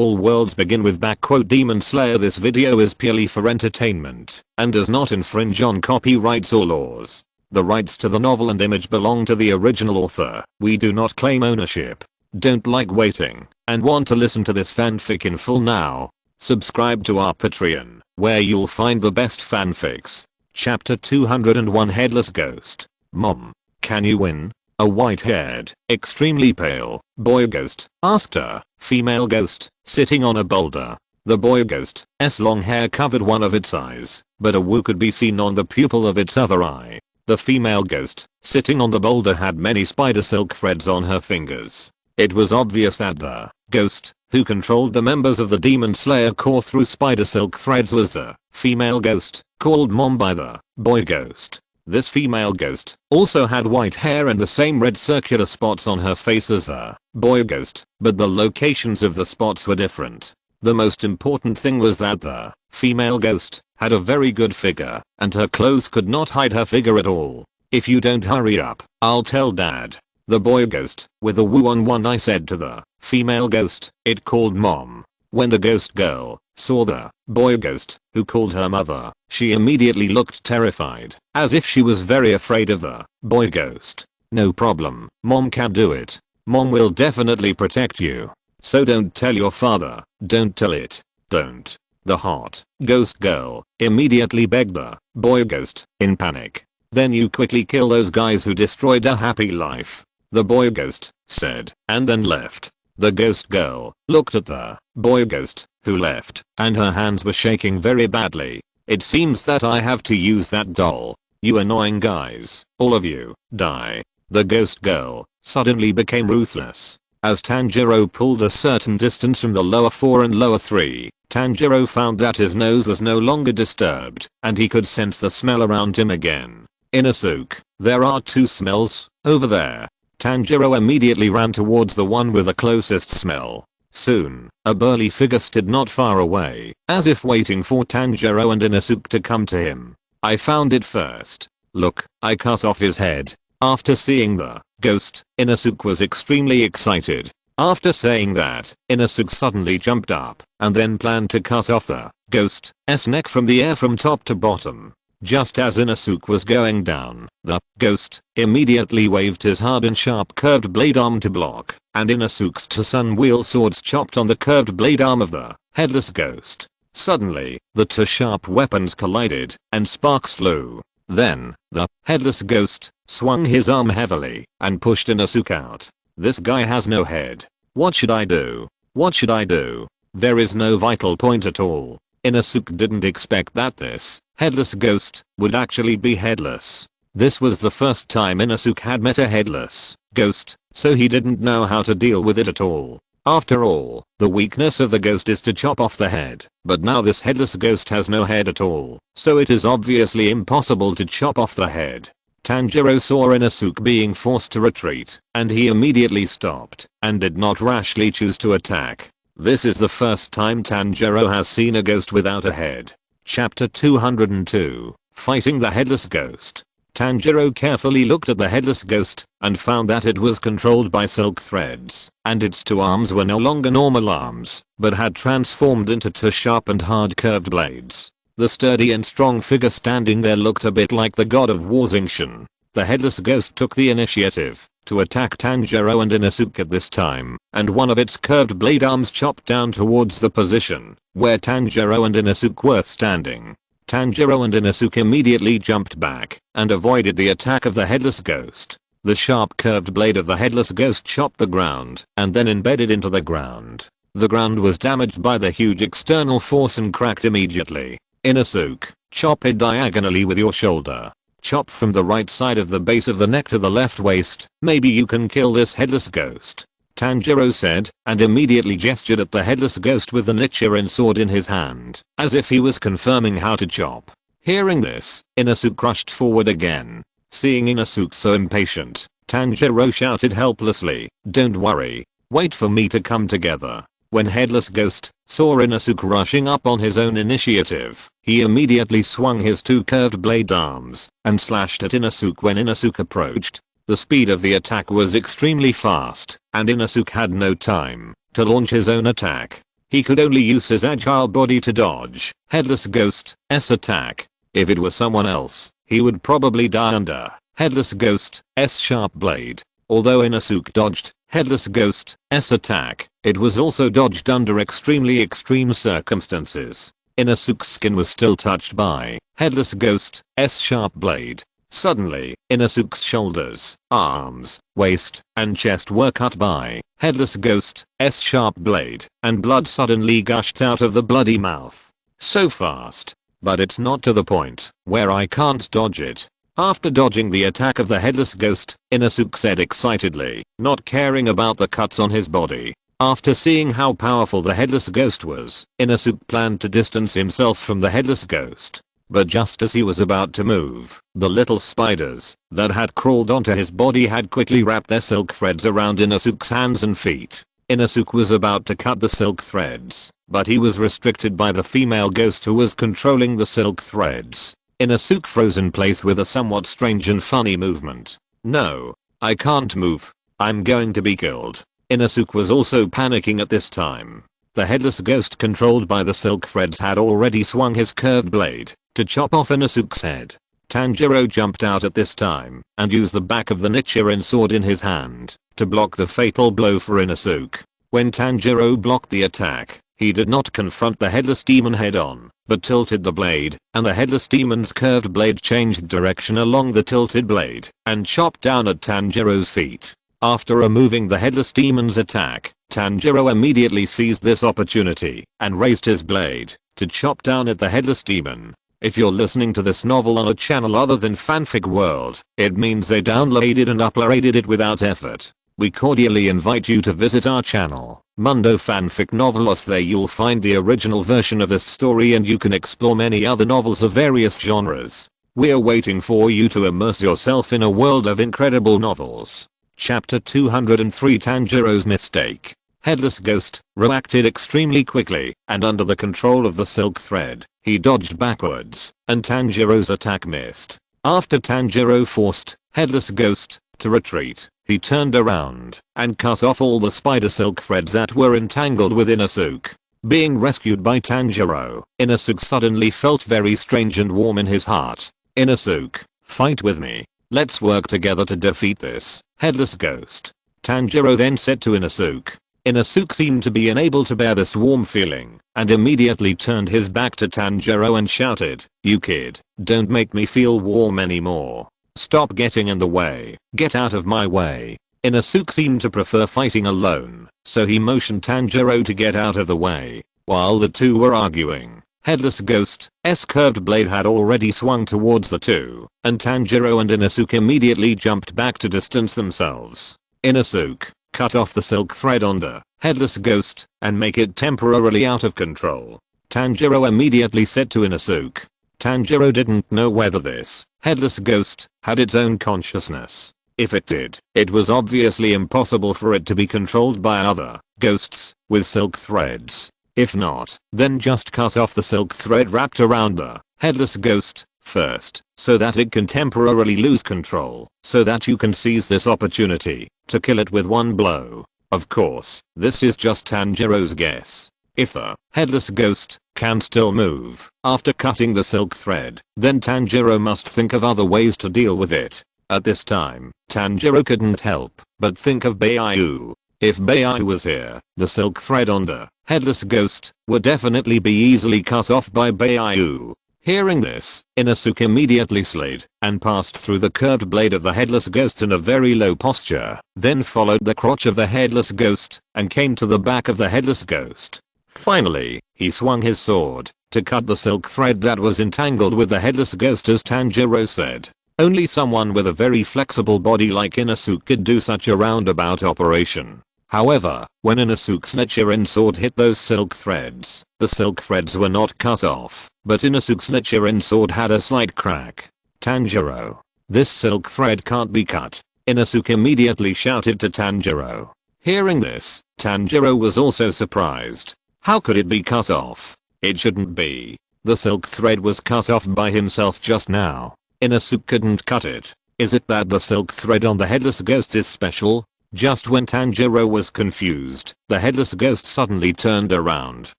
All worlds begin with Demon Slayer. This video is purely for entertainment and does not infringe on copyrights or laws. The rights to the novel and image belong to the original author. We do not claim ownership. Don't like waiting and want to listen to this fanfic in full now? Subscribe to our Patreon, where you'll find the best fanfics. Chapter 201 Headless Ghost. Mom, can you win? A white-haired, extremely pale, boy ghost asked her female ghost sitting on a boulder. The boy ghost's long hair covered one of its eyes, but a woo could be seen on the pupil of its other eye. The female ghost sitting on the boulder had many spider silk threads on her fingers. It was obvious that the ghost who controlled the members of the Demon Slayer Corps through spider silk threads was the female ghost called Mom by the boy ghost. This female ghost also had white hair and the same red circular spots on her face as the boy ghost, but the locations of the spots were different. The most important thing was that the female ghost had a very good figure, and her clothes could not hide her figure at all. If you don't hurry up, I'll tell Dad. The boy ghost, with a woo on one eye, said to the female ghost it called Mom. When the ghost girl saw the boy ghost, who called her mother, she immediately looked terrified, as if she was very afraid of the boy ghost. No problem, Mom can do it. Mom will definitely protect you. So don't tell your father, don't tell it, don't. The hot ghost girl immediately begged the boy ghost in panic. Then you quickly kill those guys who destroyed a happy life, the boy ghost said, and then left. The ghost girl looked at the boy ghost, who left, and her hands were shaking very badly. It seems that I have to use that doll. You annoying guys, all of you, die. The ghost girl suddenly became ruthless. As Tanjiro pulled a certain distance from the lower 4 and lower 3, Tanjiro found that his nose was no longer disturbed, and he could sense the smell around him again. Inosuke, there are 2 smells over there. Tanjiro immediately ran towards the one with the closest smell. Soon, a burly figure stood not far away, as if waiting for Tanjiro and Inosuke to come to him. I found it first. Look, I cut off his head. After seeing the ghost, Inosuke was extremely excited. After saying that, Inosuke suddenly jumped up, and then planned to cut off the ghost's neck from the air from top to bottom. Just as Inosuke was going down, the ghost immediately waved his hard and sharp curved blade arm to block, and Inosuke's 2 sun wheel swords chopped on the curved blade arm of the headless ghost. Suddenly, the 2 sharp weapons collided, and sparks flew. Then, the headless ghost swung his arm heavily and pushed Inosuke out. This guy has no head. What should I do? What should I do? There is no vital point at all. Inosuke didn't expect that this headless ghost would actually be headless. This was the first time Inosuke had met a headless ghost, so he didn't know how to deal with it at all. After all, the weakness of the ghost is to chop off the head, but now this headless ghost has no head at all, so it is obviously impossible to chop off the head. Tanjiro saw Inosuke being forced to retreat, and he immediately stopped and did not rashly choose to attack. This is the first time Tanjiro has seen a ghost without a head. Chapter 202 Fighting the Headless Ghost. Tanjiro carefully looked at the headless ghost and found that it was controlled by silk threads, and its 2 arms were no longer normal arms, but had transformed into 2 sharp and hard curved blades. The sturdy and strong figure standing there looked a bit like the god of war Xingqian. The headless ghost took the initiative to attack Tanjiro and Inosuke at this time, and one of its curved blade arms chopped down towards the position where Tanjiro and Inosuke were standing. Tanjiro and Inosuke immediately jumped back and avoided the attack of the headless ghost. The sharp curved blade of the headless ghost chopped the ground and then embedded into the ground. The ground was damaged by the huge external force and cracked immediately. Inosuke, chop it diagonally with your shoulder. Chop from the right side of the base of the neck to the left waist. Maybe you can kill this headless ghost, Tanjiro said, and immediately gestured at the headless ghost with the Nichiren sword in his hand, as if he was confirming how to chop. Hearing this, Inosuke rushed forward again. Seeing Inosuke so impatient, Tanjiro shouted helplessly, "Don't worry. Wait for me to come together." When Headless Ghost saw Inosuke rushing up on his own initiative, he immediately swung his 2 curved blade arms and slashed at Inosuke when Inosuke approached. The speed of the attack was extremely fast, and Inosuke had no time to launch his own attack. He could only use his agile body to dodge Headless Ghost's attack. If it was someone else, he would probably die under Headless Ghost's sharp blade. Although Inosuke dodged Headless Ghost's attack, it was also dodged under extremely extreme circumstances. Inosuke's skin was still touched by Headless Ghost's sharp blade. Suddenly, Inosuke's shoulders, arms, waist, and chest were cut by Headless Ghost's sharp blade, and blood suddenly gushed out of the bloody mouth. So fast. But it's not to the point where I can't dodge it. After dodging the attack of the Headless Ghost, Inosuke said excitedly, not caring about the cuts on his body. After seeing how powerful the Headless Ghost was, Inosuke planned to distance himself from the Headless Ghost. But just as he was about to move, the little spiders that had crawled onto his body had quickly wrapped their silk threads around Inosuke's hands and feet. Inosuke was about to cut the silk threads, but he was restricted by the female ghost who was controlling the silk threads. Inosuke froze in place with a somewhat strange and funny movement. No, I can't move. I'm going to be killed. Inosuke was also panicking at this time. The Headless Ghost controlled by the silk threads had already swung his curved blade to chop off Inosuke's head. Tanjiro jumped out at this time and used the back of the Nichiren sword in his hand to block the fatal blow for Inosuke. When Tanjiro blocked the attack, he did not confront the Headless Demon head on, but tilted the blade, and the Headless Demon's curved blade changed direction along the tilted blade and chopped down at Tanjiro's feet. After removing the Headless Demon's attack, Tanjiro immediately seized this opportunity and raised his blade to chop down at the Headless Demon. If you're listening to this novel on a channel other than Fanfic World, it means they downloaded and uploaded it without effort. We cordially invite you to visit our channel, Mundo Fanfic Novelos. There you'll find the original version of this story and you can explore many other novels of various genres. We're waiting for you to immerse yourself in a world of incredible novels. Chapter 203 Tanjiro's Mistake. Headless Ghost reacted extremely quickly, and under the control of the silk thread, he dodged backwards, and Tanjiro's attack missed. After Tanjiro forced Headless Ghost to retreat, he turned around and cut off all the spider silk threads that were entangled with Inosuke. Being rescued by Tanjiro, Inosuke suddenly felt very strange and warm in his heart. Inosuke, fight with me. Let's work together to defeat this Headless Ghost. Tanjiro then said to Inosuke. Inosuke seemed to be unable to bear this warm feeling, and immediately turned his back to Tanjiro and shouted, "You kid, don't make me feel warm anymore. Stop getting in the way. Get out of my way." Inosuke seemed to prefer fighting alone, so he motioned Tanjiro to get out of the way. While the two were arguing, Headless Ghost's curved blade had already swung towards the two, and Tanjiro and Inosuke immediately jumped back to distance themselves. Inosuke, cut off the silk thread on the Headless Ghost and make it temporarily out of control. Tanjiro immediately said to Inosuke. Tanjiro didn't know whether this Headless Ghost had its own consciousness. If it did, it was obviously impossible for it to be controlled by other ghosts with silk threads. If not, then just cut off the silk thread wrapped around the Headless Ghost first, so that it can temporarily lose control, so that you can seize this opportunity to kill it with one blow. Of course, this is just Tanjiro's guess. If the Headless Ghost can still move after cutting the silk thread, then Tanjiro must think of other ways to deal with it. At this time, Tanjiro couldn't help but think of Bai Yu. If Bai Yu was here, the silk thread on the Headless Ghost would definitely be easily cut off by Bai Yu. Hearing this, Inosuke immediately slid and passed through the curved blade of the Headless Ghost in a very low posture, then followed the crotch of the Headless Ghost and came to the back of the Headless Ghost. Finally, he swung his sword to cut the silk thread that was entangled with the Headless Ghost. As Tanjiro said, only someone with a very flexible body like Inosuke could do such a roundabout operation. However, when Inosuke's Nichiren sword hit those silk threads, the silk threads were not cut off, but Inosuke's Nichiren sword had a slight crack. Tanjiro, this silk thread can't be cut. Inosuke immediately shouted to Tanjiro. Hearing this, Tanjiro was also surprised. How could it be cut off? It shouldn't be. The silk thread was cut off by himself just now. Inosuke couldn't cut it. Is it that the silk thread on the Headless Ghost is special? Just when Tanjiro was confused, the headless ghost suddenly turned around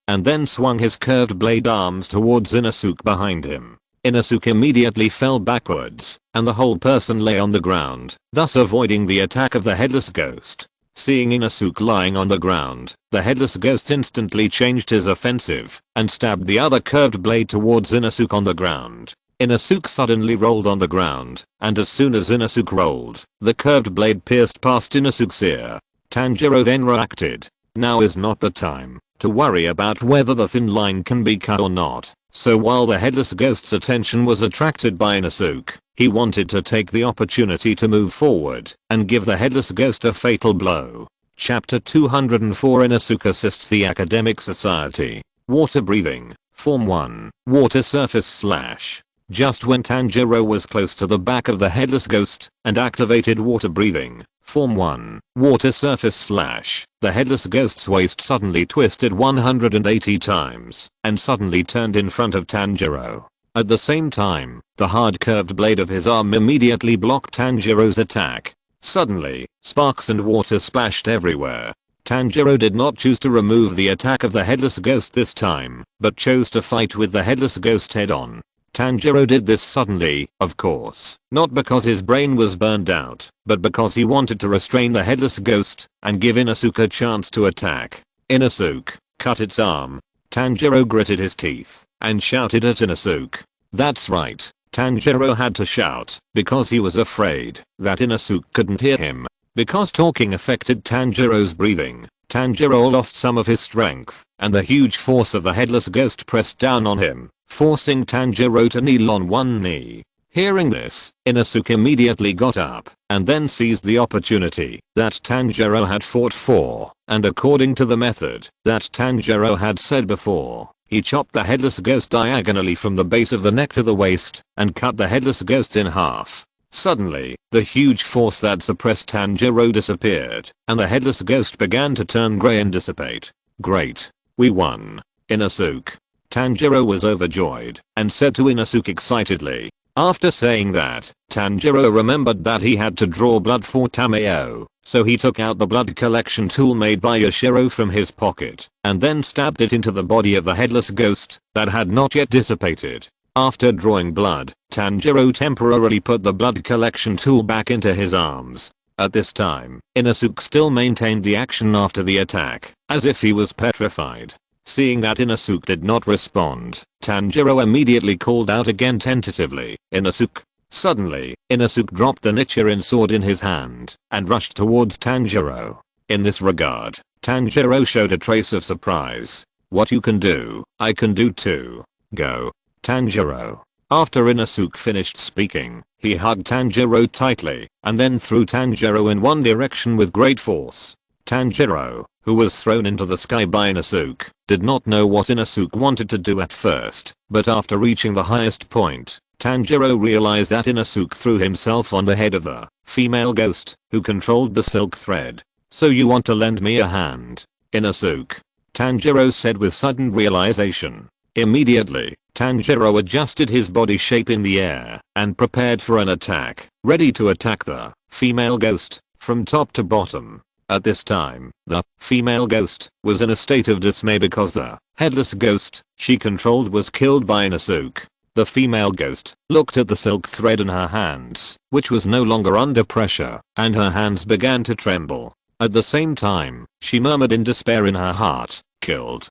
and then swung his curved blade arms towards Inosuke behind him. Inosuke immediately fell backwards, and the whole person lay on the ground, thus avoiding the attack of the headless ghost. Seeing Inosuke lying on the ground, the headless ghost instantly changed his offensive and stabbed the other curved blade towards Inosuke on the ground. Inosuke suddenly rolled on the ground, and as soon as Inosuke rolled, the curved blade pierced past Inosuke's ear. Tanjiro then reacted. Now is not the time to worry about whether the thin line can be cut or not. So while the headless ghost's attention was attracted by Inosuke, he wanted to take the opportunity to move forward and give the headless ghost a fatal blow. Chapter 204 Inosuke assists the Academic Society. Water breathing. Form 1. Water surface slash. Just when Tanjiro was close to the back of the headless ghost and activated water breathing, Form 1, water surface slash, the headless ghost's waist suddenly twisted 180 times and suddenly turned in front of Tanjiro. At the same time, the hard curved blade of his arm immediately blocked Tanjiro's attack. Suddenly, sparks and water splashed everywhere. Tanjiro did not choose to remove the attack of the headless ghost this time, but chose to fight with the headless ghost head on. Tanjiro did this suddenly, of course, not because his brain was burned out, but because he wanted to restrain the headless ghost and give Inosuke a chance to attack. Inosuke, cut its arm. Tanjiro gritted his teeth and shouted at Inosuke. That's right, Tanjiro had to shout because he was afraid that Inosuke couldn't hear him. Because talking affected Tanjiro's breathing, Tanjiro lost some of his strength, and the huge force of the headless ghost pressed down on him, forcing Tanjiro to kneel on one knee. Hearing this, Inosuke immediately got up and then seized the opportunity that Tanjiro had fought for, and according to the method that Tanjiro had said before, he chopped the headless ghost diagonally from the base of the neck to the waist and cut the headless ghost in half. Suddenly, the huge force that suppressed Tanjiro disappeared, and the headless ghost began to turn grey and dissipate. Great. We won. Inosuke. Tanjiro was overjoyed and said to Inosuke excitedly. After saying that, Tanjiro remembered that he had to draw blood for Tomio, so he took out the blood collection tool made by Yoshiro from his pocket and then stabbed it into the body of the headless ghost that had not yet dissipated. After drawing blood, Tanjiro temporarily put the blood collection tool back into his arms. At this time, Inosuke still maintained the action after the attack, as if he was petrified. Seeing that Inosuke did not respond, Tanjiro immediately called out again tentatively, Inosuke. Suddenly, Inosuke dropped the Nichirin sword in his hand and rushed towards Tanjiro. In this regard, Tanjiro showed a trace of surprise. What you can do, I can do too. Go. Tanjiro. After Inosuke finished speaking, he hugged Tanjiro tightly and then threw Tanjiro in one direction with great force. Tanjiro, who was thrown into the sky by Inosuke, did not know what Inosuke wanted to do at first, but after reaching the highest point, Tanjiro realized that Inosuke threw himself on the head of the female ghost who controlled the silk thread. So you want to lend me a hand, Inosuke? Tanjiro said with sudden realization. Immediately, Tanjiro adjusted his body shape in the air and prepared for an attack, ready to attack the female ghost from top to bottom. At this time, the female ghost was in a state of dismay because the headless ghost she controlled was killed by Inosuke. The female ghost looked at the silk thread in her hands, which was no longer under pressure, and her hands began to tremble. At the same time, she murmured in despair in her heart, killed.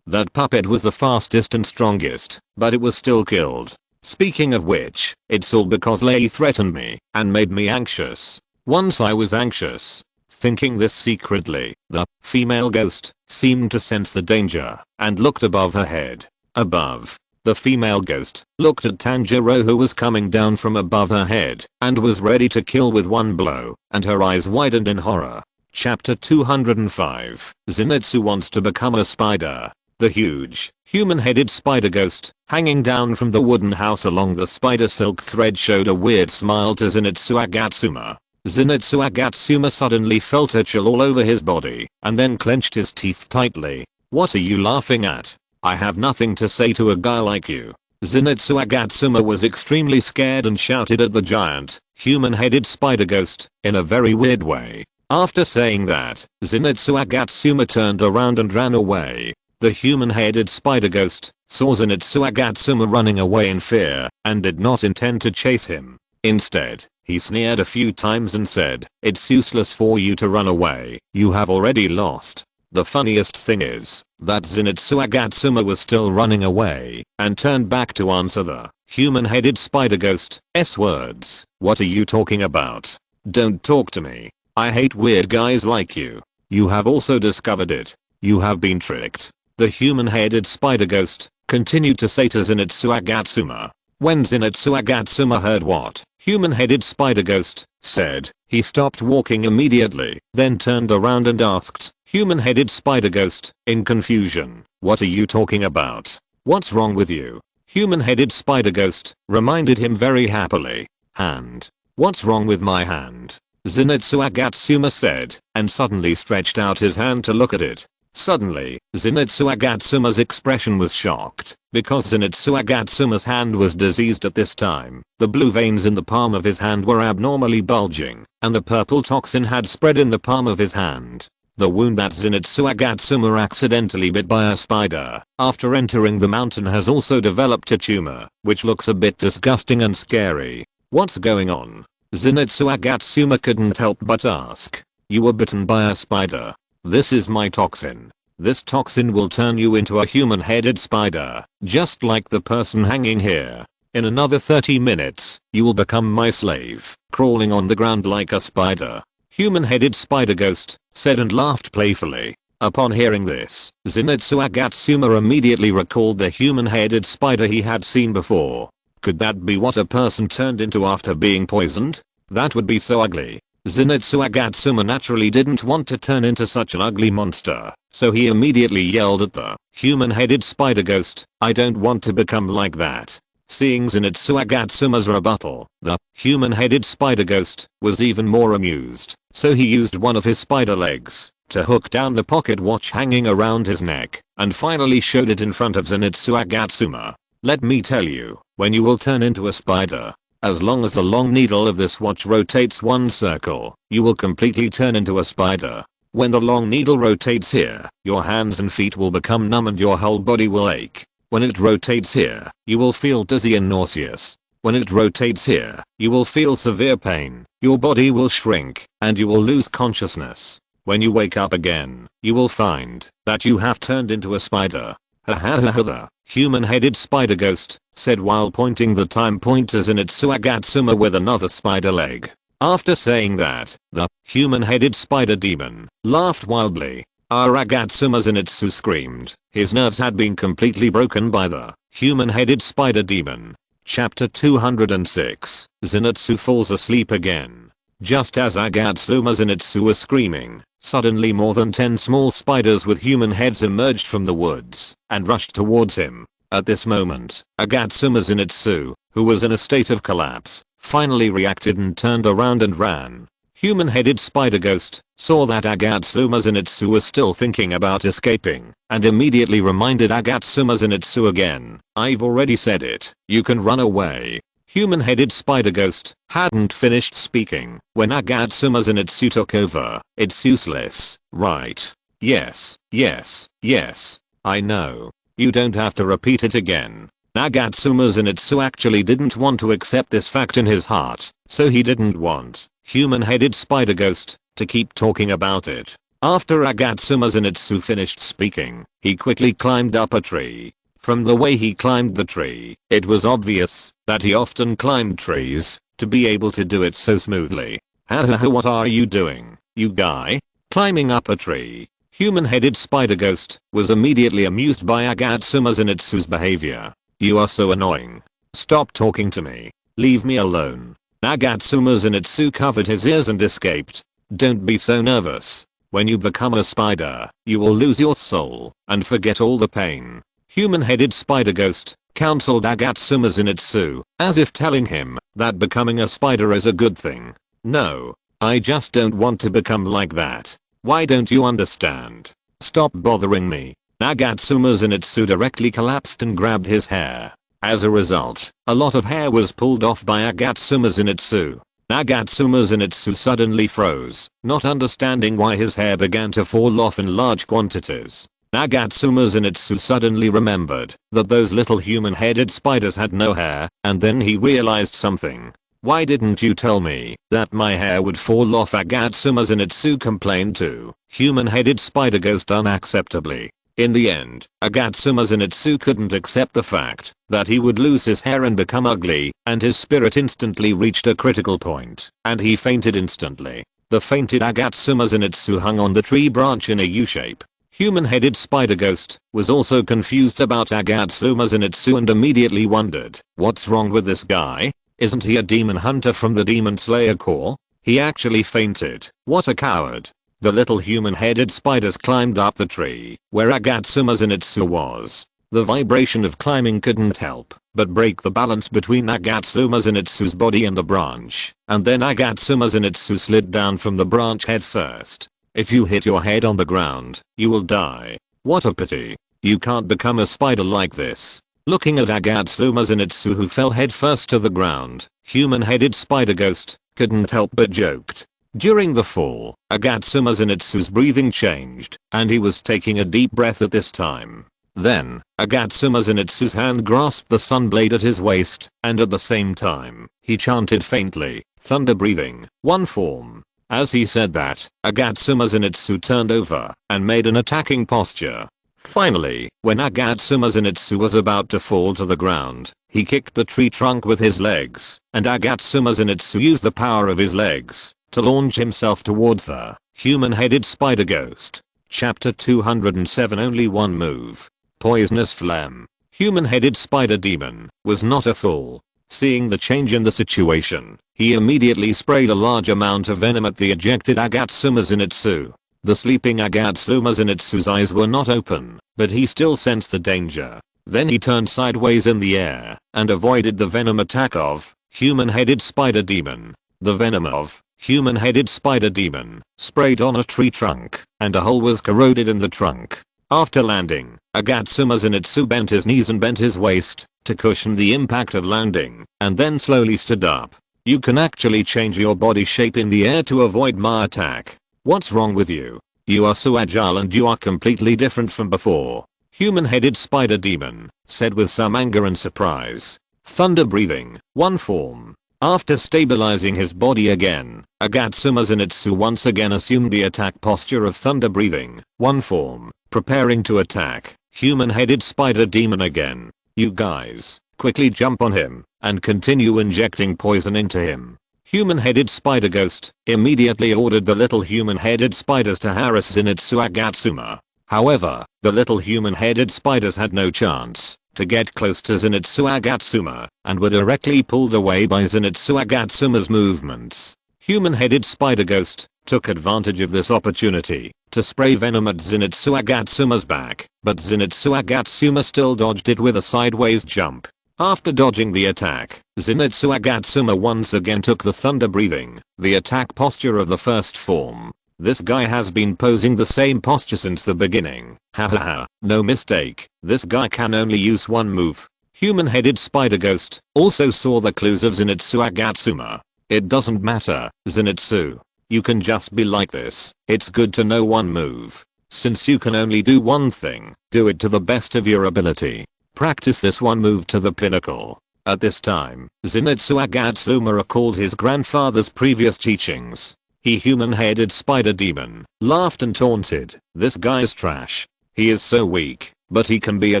That puppet was the fastest and strongest, but it was still killed. Speaking of which, it's all because Lei threatened me and made me anxious. Once I was anxious. Thinking this secretly, the female ghost seemed to sense the danger and looked above her head. Above, the female ghost looked at Tanjiro, who was coming down from above her head and was ready to kill with one blow, and her eyes widened in horror. Chapter 205. Zenitsu wants to become a spider. The huge, human-headed spider ghost, hanging down from the wooden house along the spider silk thread, showed a weird smile to Zenitsu Agatsuma. Zenitsu Agatsuma suddenly felt a chill all over his body, and then clenched his teeth tightly. What are you laughing at? I have nothing to say to a guy like you. Zenitsu Agatsuma was extremely scared and shouted at the giant, human-headed spider ghost, in a very weird way. After saying that, Zenitsu Agatsuma turned around and ran away. The human-headed spider ghost saw Zenitsu Agatsuma running away in fear and did not intend to chase him. Instead, he sneered a few times and said, "It's useless for you to run away, you have already lost." The funniest thing is that Zenitsu Agatsuma was still running away and turned back to answer the human-headed spider ghost's words. "What are you talking about? Don't talk to me. I hate weird guys like you. You have also discovered it. You have been tricked." The human-headed spider ghost continued to say to Zenitsu Agatsuma. When Zenitsu Agatsuma heard what human-headed spider ghost said, he stopped walking immediately, then turned around and asked human-headed spider ghost in confusion, "What are you talking about? What's wrong with you?" Human-headed spider ghost reminded him very happily. "Hand. What's wrong with my hand?" Zenitsu Agatsuma said, and suddenly stretched out his hand to look at it. Suddenly, Zenitsu Agatsuma's expression was shocked, because Zenitsu Agatsuma's hand was diseased at this time. The blue veins in the palm of his hand were abnormally bulging, and the purple toxin had spread in the palm of his hand. The wound that Zenitsu Agatsuma accidentally bit by a spider after entering the mountain has also developed a tumor, which looks a bit disgusting and scary. "What's going on?" Zenitsu Agatsuma couldn't help but ask. "You were bitten by a spider. This is my toxin. This toxin will turn you into a human-headed spider, just like the person hanging here. In another 30 minutes, you will become my slave, crawling on the ground like a spider." Human-headed spider ghost said and laughed playfully. Upon hearing this, Zenitsu Agatsuma immediately recalled the human-headed spider he had seen before. Could that be what a person turned into after being poisoned? That would be so ugly. Zenitsu Agatsuma naturally didn't want to turn into such an ugly monster, so he immediately yelled at the human-headed spider ghost, "I don't want to become like that." Seeing Zenitsu Agatsuma's rebuttal, the human-headed spider ghost was even more amused, so he used one of his spider legs to hook down the pocket watch hanging around his neck, and finally showed it in front of Zenitsu Agatsuma. "Let me tell you, when you will turn into a spider, as long as the long needle of this watch rotates one circle, you will completely turn into a spider. When the long needle rotates here, your hands and feet will become numb and your whole body will ache. When it rotates here, you will feel dizzy and nauseous. When it rotates here, you will feel severe pain, your body will shrink, and you will lose consciousness. When you wake up again, you will find that you have turned into a spider." The human-headed spider ghost said while pointing the time pointers in Zenitsu Agatsuma with another spider leg. After saying that, the human-headed spider demon laughed wildly. Agatsuma Zenitsu screamed. His nerves had been completely broken by the human-headed spider demon. Chapter 206. Zenitsu falls asleep again. Just as Agatsuma Zenitsu was screaming, suddenly more than 10 small spiders with human heads emerged from the woods and rushed towards him. At this moment, Agatsuma Zenitsu, who was in a state of collapse, finally reacted and turned around and ran. Human-headed spider ghost saw that Agatsuma Zenitsu was still thinking about escaping and immediately reminded Agatsuma Zenitsu again, "I've already said it, you can run away." Human-headed spider ghost hadn't finished speaking when Agatsuma Zenitsu took over. "It's useless, right? Yes, yes, yes. I know. You don't have to repeat it again." Agatsuma Zenitsu actually didn't want to accept this fact in his heart, so he didn't want human-headed spider ghost to keep talking about it. After Agatsuma Zenitsu finished speaking, he quickly climbed up a tree. From the way he climbed the tree, it was obvious that he often climbed trees to be able to do it so smoothly. What are you doing, you guy? Climbing up a tree? Human-headed spider ghost was immediately amused by Agatsuma Zenitsu's behavior. "You are so annoying. Stop talking to me. Leave me alone." Agatsuma Zenitsu covered his ears and escaped. "Don't be so nervous. When you become a spider, you will lose your soul and forget all the pain." Human-headed spider ghost counseled Agatsuma Zenitsu, as if telling him that becoming a spider is a good thing. "No, I just don't want to become like that. Why don't you understand? Stop bothering me." Agatsuma Zenitsu directly collapsed and grabbed his hair. As a result, a lot of hair was pulled off by Agatsuma Zenitsu. Agatsuma Zenitsu suddenly froze, not understanding why his hair began to fall off in large quantities. Agatsuma Zenitsu suddenly remembered that those little human-headed spiders had no hair, and then he realized something. "Why didn't you tell me that my hair would fall off?" Agatsuma Zenitsu complained to human-headed spider ghost unacceptably. In the end, Agatsuma Zenitsu couldn't accept the fact that he would lose his hair and become ugly, and his spirit instantly reached a critical point, and he fainted instantly. The fainted Agatsuma Zenitsu hung on the tree branch in a U-shape. Human-headed spider ghost was also confused about Agatsuma Zenitsu and immediately wondered, what's wrong with this guy? Isn't he a demon hunter from the Demon Slayer Corps? He actually fainted. What a coward. The little human-headed spiders climbed up the tree where Agatsuma Zenitsu was. The vibration of climbing couldn't help but break the balance between Agatsuma Zenitsu's body and the branch, and then Agatsuma Zenitsu slid down from the branch head first. If you hit your head on the ground, you will die. What a pity. You can't become a spider like this. Looking at Agatsuma Zenitsu who fell headfirst to the ground, human-headed spider ghost couldn't help but joked. During the fall, Agatsuma Zenitsu's breathing changed, and he was taking a deep breath at this time. Then, Agatsuma Zenitsu's hand grasped the sun blade at his waist, and at the same time, he chanted faintly, "Thunder breathing, one form." As he said that, Agatsuma Zenitsu turned over and made an attacking posture. Finally, when Agatsuma Zenitsu was about to fall to the ground, he kicked the tree trunk with his legs, and Agatsuma Zenitsu used the power of his legs to launch himself towards the human-headed spider ghost. Chapter 207 Only one move. Poisonous phlegm. Human-headed spider demon was not a fool. Seeing the change in the situation, he immediately sprayed a large amount of venom at the ejected Agatsuma Zenitsu. The sleeping Agatsuma Zenitsu's eyes were not open, but he still sensed the danger. Then he turned sideways in the air and avoided the venom attack of human-headed spider demon. The venom of human-headed spider demon sprayed on a tree trunk, and a hole was corroded in the trunk. After landing, Agatsuma Zenitsu bent his knees and bent his waist to cushion the impact of landing, and then slowly stood up. You can actually change your body shape in the air to avoid my attack. What's wrong with you? You are so agile and you are completely different from before. Human-headed spider demon said with some anger and surprise. Thunder breathing, one form. After stabilizing his body again, Agatsuma Zenitsu once again assumed the attack posture of thunder breathing, one form, preparing to attack human-headed spider demon again. You guys, quickly jump on him and continue injecting poison into him. Human-headed spider ghost immediately ordered the little human-headed spiders to harass Zenitsu Agatsuma. However, the little human-headed spiders had no chance to get close to Zenitsu Agatsuma and were directly pulled away by Zenitsu Agatsuma's movements. Human-headed spider ghost took advantage of this opportunity to spray venom at Zenitsu Agatsuma's back, but Zenitsu Agatsuma still dodged it with a sideways jump. After dodging the attack, Zenitsu Agatsuma once again took the thunder breathing, the attack posture of the first form. This guy has been posing the same posture since the beginning. Hahaha, no mistake, this guy can only use one move. Human-headed spider ghost also saw the clues of Zenitsu Agatsuma. It doesn't matter, Zenitsu. You can just be like this. It's good to know one move. Since you can only do one thing, do it to the best of your ability. Practice this one move to the pinnacle. At this time, Zenitsu Agatsuma recalled his grandfather's previous teachings. He human-headed spider demon laughed and taunted. This guy's trash. He is so weak, but he can be a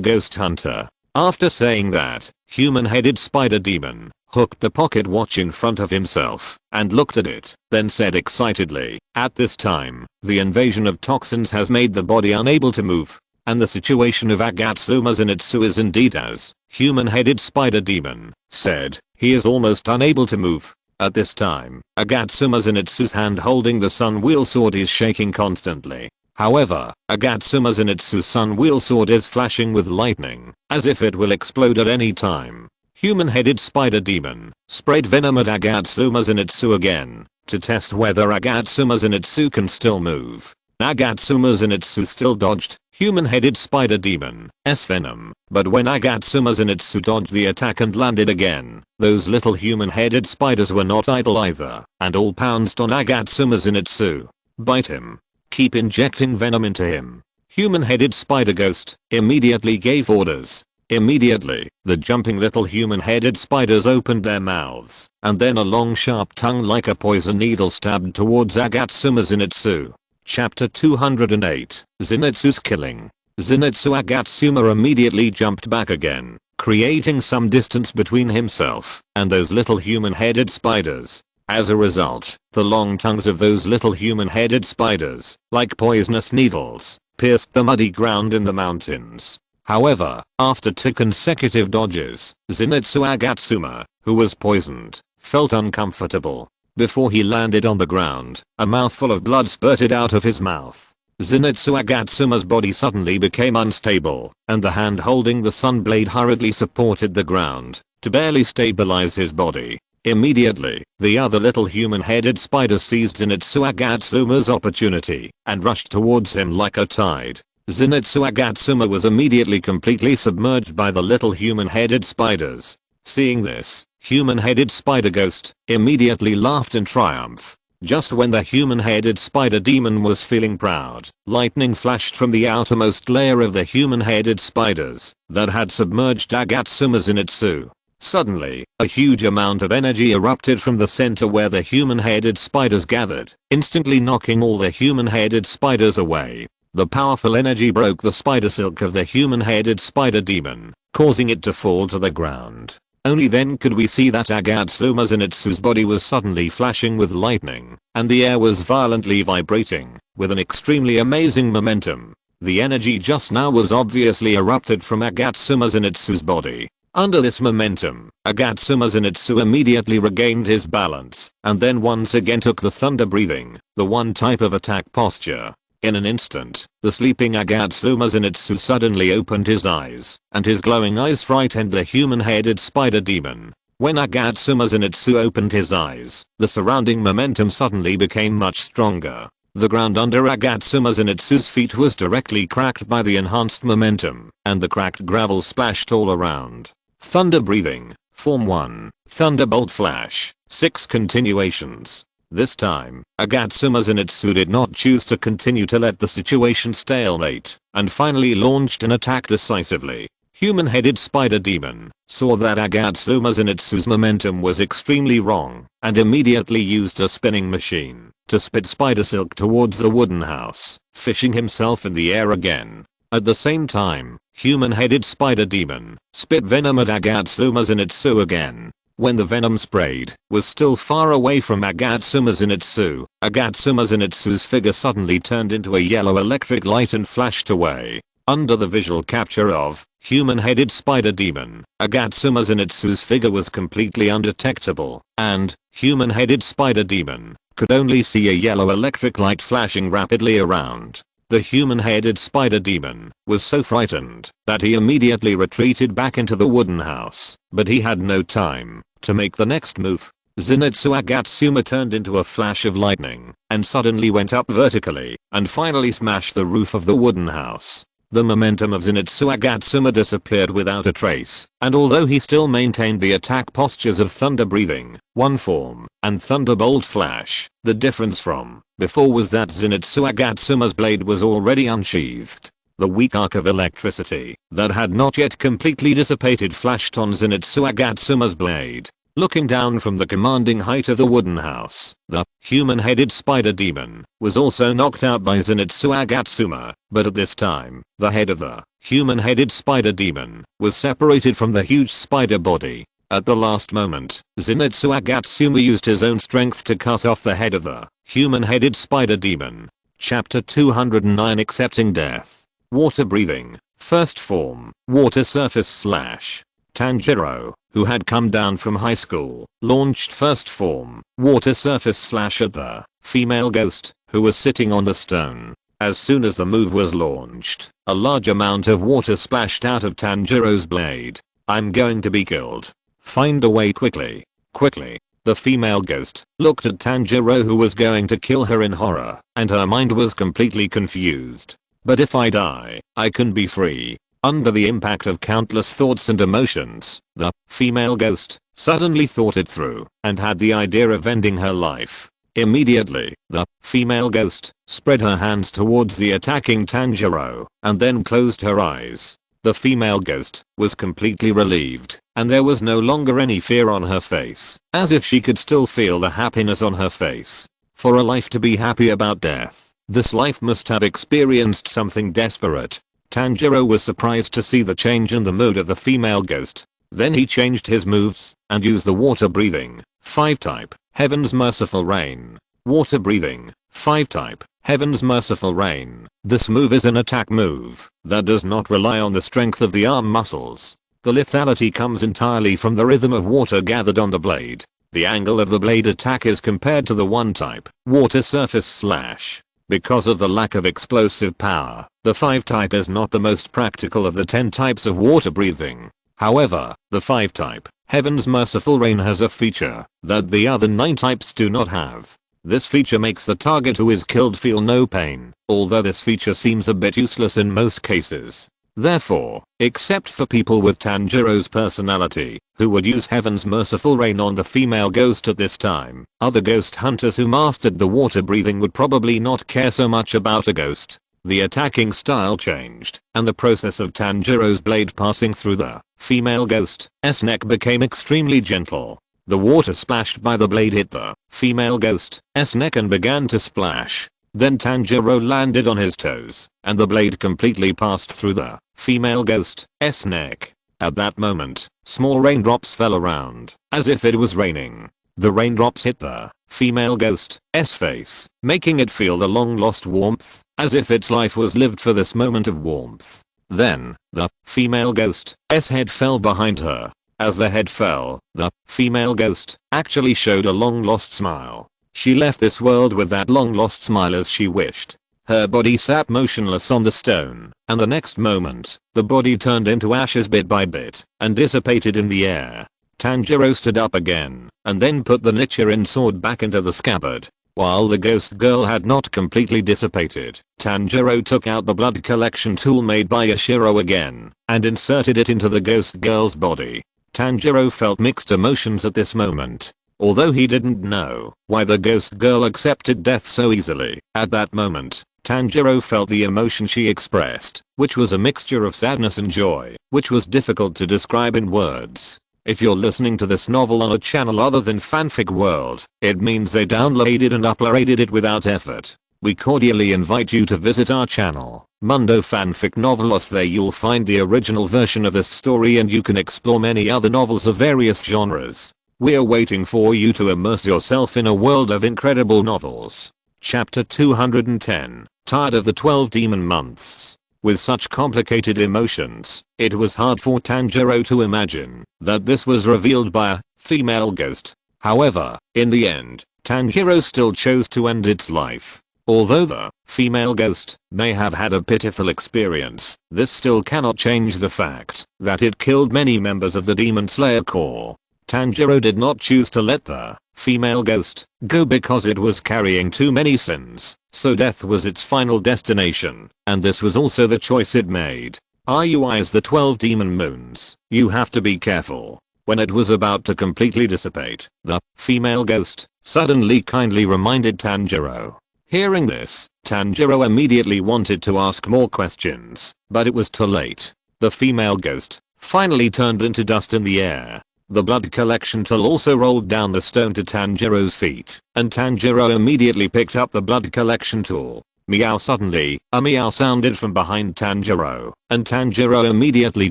ghost hunter. After saying that, human-headed spider demon hooked the pocket watch in front of himself and looked at it, then said excitedly, at this time, the invasion of toxins has made the body unable to move, and the situation of Agatsuma Zenitsu is indeed as human-headed spider demon said, he is almost unable to move. At this time, Agatsuma Zenitsu's hand holding the sun wheel sword is shaking constantly. However, Agatsuma Zenitsu's sun wheel sword is flashing with lightning, as if it will explode at any time. Human-headed spider demon sprayed venom at Agatsuma Zenitsu again to test whether Agatsuma Zenitsu can still move. Agatsuma Zenitsu still dodged human-headed spider demon's venom, but when Agatsuma Zenitsu dodged the attack and landed again, those little human-headed spiders were not idle either, and all pounced on Agatsuma Zenitsu. Bite him. Keep injecting venom into him. Human-headed spider ghost immediately gave orders. Immediately, the jumping little human-headed spiders opened their mouths, and then a long sharp tongue like a poison needle stabbed towards Agatsuma Zenitsu. Chapter 208, Zenitsu's killing. Zenitsu Agatsuma immediately jumped back again, creating some distance between himself and those little human-headed spiders. As a result, the long tongues of those little human-headed spiders, like poisonous needles, pierced the muddy ground in the mountains. However, after 2 consecutive dodges, Zenitsu Agatsuma, who was poisoned, felt uncomfortable. Before he landed on the ground, a mouthful of blood spurted out of his mouth. Zenitsu Agatsuma's body suddenly became unstable, and the hand holding the sun blade hurriedly supported the ground to barely stabilize his body. Immediately, the other little human-headed spider seized Zenitsu Agatsuma's opportunity and rushed towards him like a tide. Zenitsu Agatsuma was immediately completely submerged by the little human-headed spiders. Seeing this, human-headed spider ghost immediately laughed in triumph. Just when the human-headed spider demon was feeling proud, lightning flashed from the outermost layer of the human-headed spiders that had submerged Agatsuma Zenitsu. Suddenly, a huge amount of energy erupted from the center where the human-headed spiders gathered, instantly knocking all the human-headed spiders away. The powerful energy broke the spider silk of the human-headed spider demon, causing it to fall to the ground. Only then could we see that Agatsuma Zenitsu's body was suddenly flashing with lightning, and the air was violently vibrating, with an extremely amazing momentum. The energy just now was obviously erupted from Agatsuma Zenitsu's body. Under this momentum, Agatsuma Zenitsu immediately regained his balance, and then once again took the thunder breathing, the one type of attack posture. In an instant, the sleeping Agatsuma Zenitsu suddenly opened his eyes, and his glowing eyes frightened the human-headed spider demon. When Agatsuma Zenitsu opened his eyes, the surrounding momentum suddenly became much stronger. The ground under Agatsuma Zenitsu's feet was directly cracked by the enhanced momentum, and the cracked gravel splashed all around. Thunder breathing, Form 1, Thunderbolt Flash, 6 continuations. This time, Agatsuma Zenitsu did not choose to continue to let the situation stalemate, and finally launched an attack decisively. Human-headed spider demon saw that Agatsuma Zenitsu's momentum was extremely wrong, and immediately used a spinning machine to spit spider silk towards the wooden house, fishing himself in the air again. At the same time, human-headed spider demon spit venom at Agatsuma Zenitsu again. When the venom sprayed was still far away from Agatsuma Zenitsu, Agatsuma Zenitsu's figure suddenly turned into a yellow electric light and flashed away. Under the visual capture of human-headed spider demon, Agatsuma Zenitsu's figure was completely undetectable, and human-headed spider demon could only see a yellow electric light flashing rapidly around. The human-headed spider demon was so frightened that he immediately retreated back into the wooden house, but he had no time to make the next move. Zenitsu Agatsuma turned into a flash of lightning and suddenly went up vertically and finally smashed the roof of the wooden house. The momentum of Zenitsu Agatsuma disappeared without a trace, and although he still maintained the attack postures of thunder breathing, one form, and thunderbolt flash, the difference from before was that Zenitsu Agatsuma's blade was already unsheathed. The weak arc of electricity that had not yet completely dissipated flashed on Zenitsu Agatsuma's blade. Looking down from the commanding height of the wooden house, the human-headed spider demon was also knocked out by Zenitsu Agatsuma, but at this time, the head of the human-headed spider demon was separated from the huge spider body. At the last moment, Zenitsu Agatsuma used his own strength to cut off the head of the human-headed spider demon. Chapter 209 Accepting Death. Water breathing, first form, water surface slash. Tanjiro, who had come down from high school, launched first form, water surface slash at the female ghost, who was sitting on the stone. As soon as the move was launched, a large amount of water splashed out of Tanjiro's blade. I'm going to be killed. Find a way quickly. Quickly. The female ghost looked at Tanjiro, who was going to kill her, in horror, and her mind was completely confused. But if I die, I can be free. Under the impact of countless thoughts and emotions, the female ghost suddenly thought it through and had the idea of ending her life. Immediately, the female ghost spread her hands towards the attacking Tanjiro and then closed her eyes. The female ghost was completely relieved, and there was no longer any fear on her face, as if she could still feel the happiness on her face. For a life to be happy about death, this life must have experienced something desperate. Tanjiro was surprised to see the change in the mood of the female ghost. Then he changed his moves and used the water breathing 5 type, Heaven's Merciful Rain. Water breathing 5 type, Heaven's Merciful Rain. This move is an attack move that does not rely on the strength of the arm muscles. The lethality comes entirely from the rhythm of water gathered on the blade. The angle of the blade attack is compared to the 1 type, Water Surface Slash. Because of the lack of explosive power, the 5 type is not the most practical of the 10 types of water breathing. However, the 5 type, Heaven's Merciful Rain, has a feature that the other 9 types do not have. This feature makes the target who is killed feel no pain, although this feature seems a bit useless in most cases. Therefore, except for people with Tanjiro's personality, who would use Heaven's Merciful Rain on the female ghost at this time, other ghost hunters who mastered the water breathing would probably not care so much about a ghost. The attacking style changed, and the process of Tanjiro's blade passing through the female ghost's neck became extremely gentle. The water splashed by the blade hit the female ghost's neck and began to splash. Then Tanjiro landed on his toes, and the blade completely passed through the female ghost's neck. At that moment, small raindrops fell around, as if it was raining. The raindrops hit the female ghost's face, making it feel the long-lost warmth, as if its life was lived for this moment of warmth. Then, the female ghost's head fell behind her. As the head fell, the female ghost actually showed a long-lost smile. She left this world with that long-lost smile as she wished. Her body sat motionless on the stone, and the next moment, the body turned into ashes bit by bit, and dissipated in the air. Tanjiro stood up again, and then put the Nichiren sword back into the scabbard. While the ghost girl had not completely dissipated, Tanjiro took out the blood collection tool made by Yashiro again, and inserted it into the ghost girl's body. Tanjiro felt mixed emotions at this moment. Although he didn't know why the ghost girl accepted death so easily, at that moment, Tanjiro felt the emotion she expressed, which was a mixture of sadness and joy, which was difficult to describe in words. If you're listening to this novel on a channel other than Fanfic World, it means they downloaded and uploaded it without effort. We cordially invite you to visit our channel, Mundo Fanfic Novelos. There you'll find the original version of this story, and you can explore many other novels of various genres. We're waiting for you to immerse yourself in a world of incredible novels. Chapter 210, Tired of the 12 Demon Months. With such complicated emotions, it was hard for Tanjiro to imagine that this was revealed by a female ghost. However, in the end, Tanjiro still chose to end its life. Although the female ghost may have had a pitiful experience, this still cannot change the fact that it killed many members of the Demon Slayer Corps. Tanjiro did not choose to let the female ghost go because it was carrying too many sins, so death was its final destination, and this was also the choice it made. Yaiba is the 12 demon moons. You have to be careful. When it was about to completely dissipate, the female ghost suddenly kindly reminded Tanjiro. Hearing this, Tanjiro immediately wanted to ask more questions, but it was too late. The female ghost finally turned into dust in the air. The blood collection tool also rolled down the stone to Tanjiro's feet, and Tanjiro immediately picked up the blood collection tool. Meow! Suddenly, a meow sounded from behind Tanjiro, and Tanjiro immediately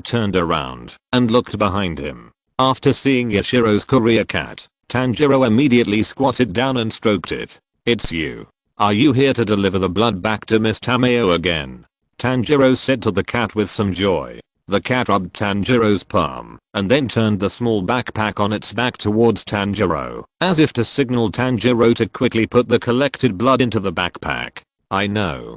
turned around and looked behind him. After seeing Yashiro's courier cat, Tanjiro immediately squatted down and stroked it. "It's you. Are you here to deliver the blood back to Miss Tameo again?" Tanjiro said to the cat with some joy. The cat rubbed Tanjiro's palm, and then turned the small backpack on its back towards Tanjiro, as if to signal Tanjiro to quickly put the collected blood into the backpack. I know.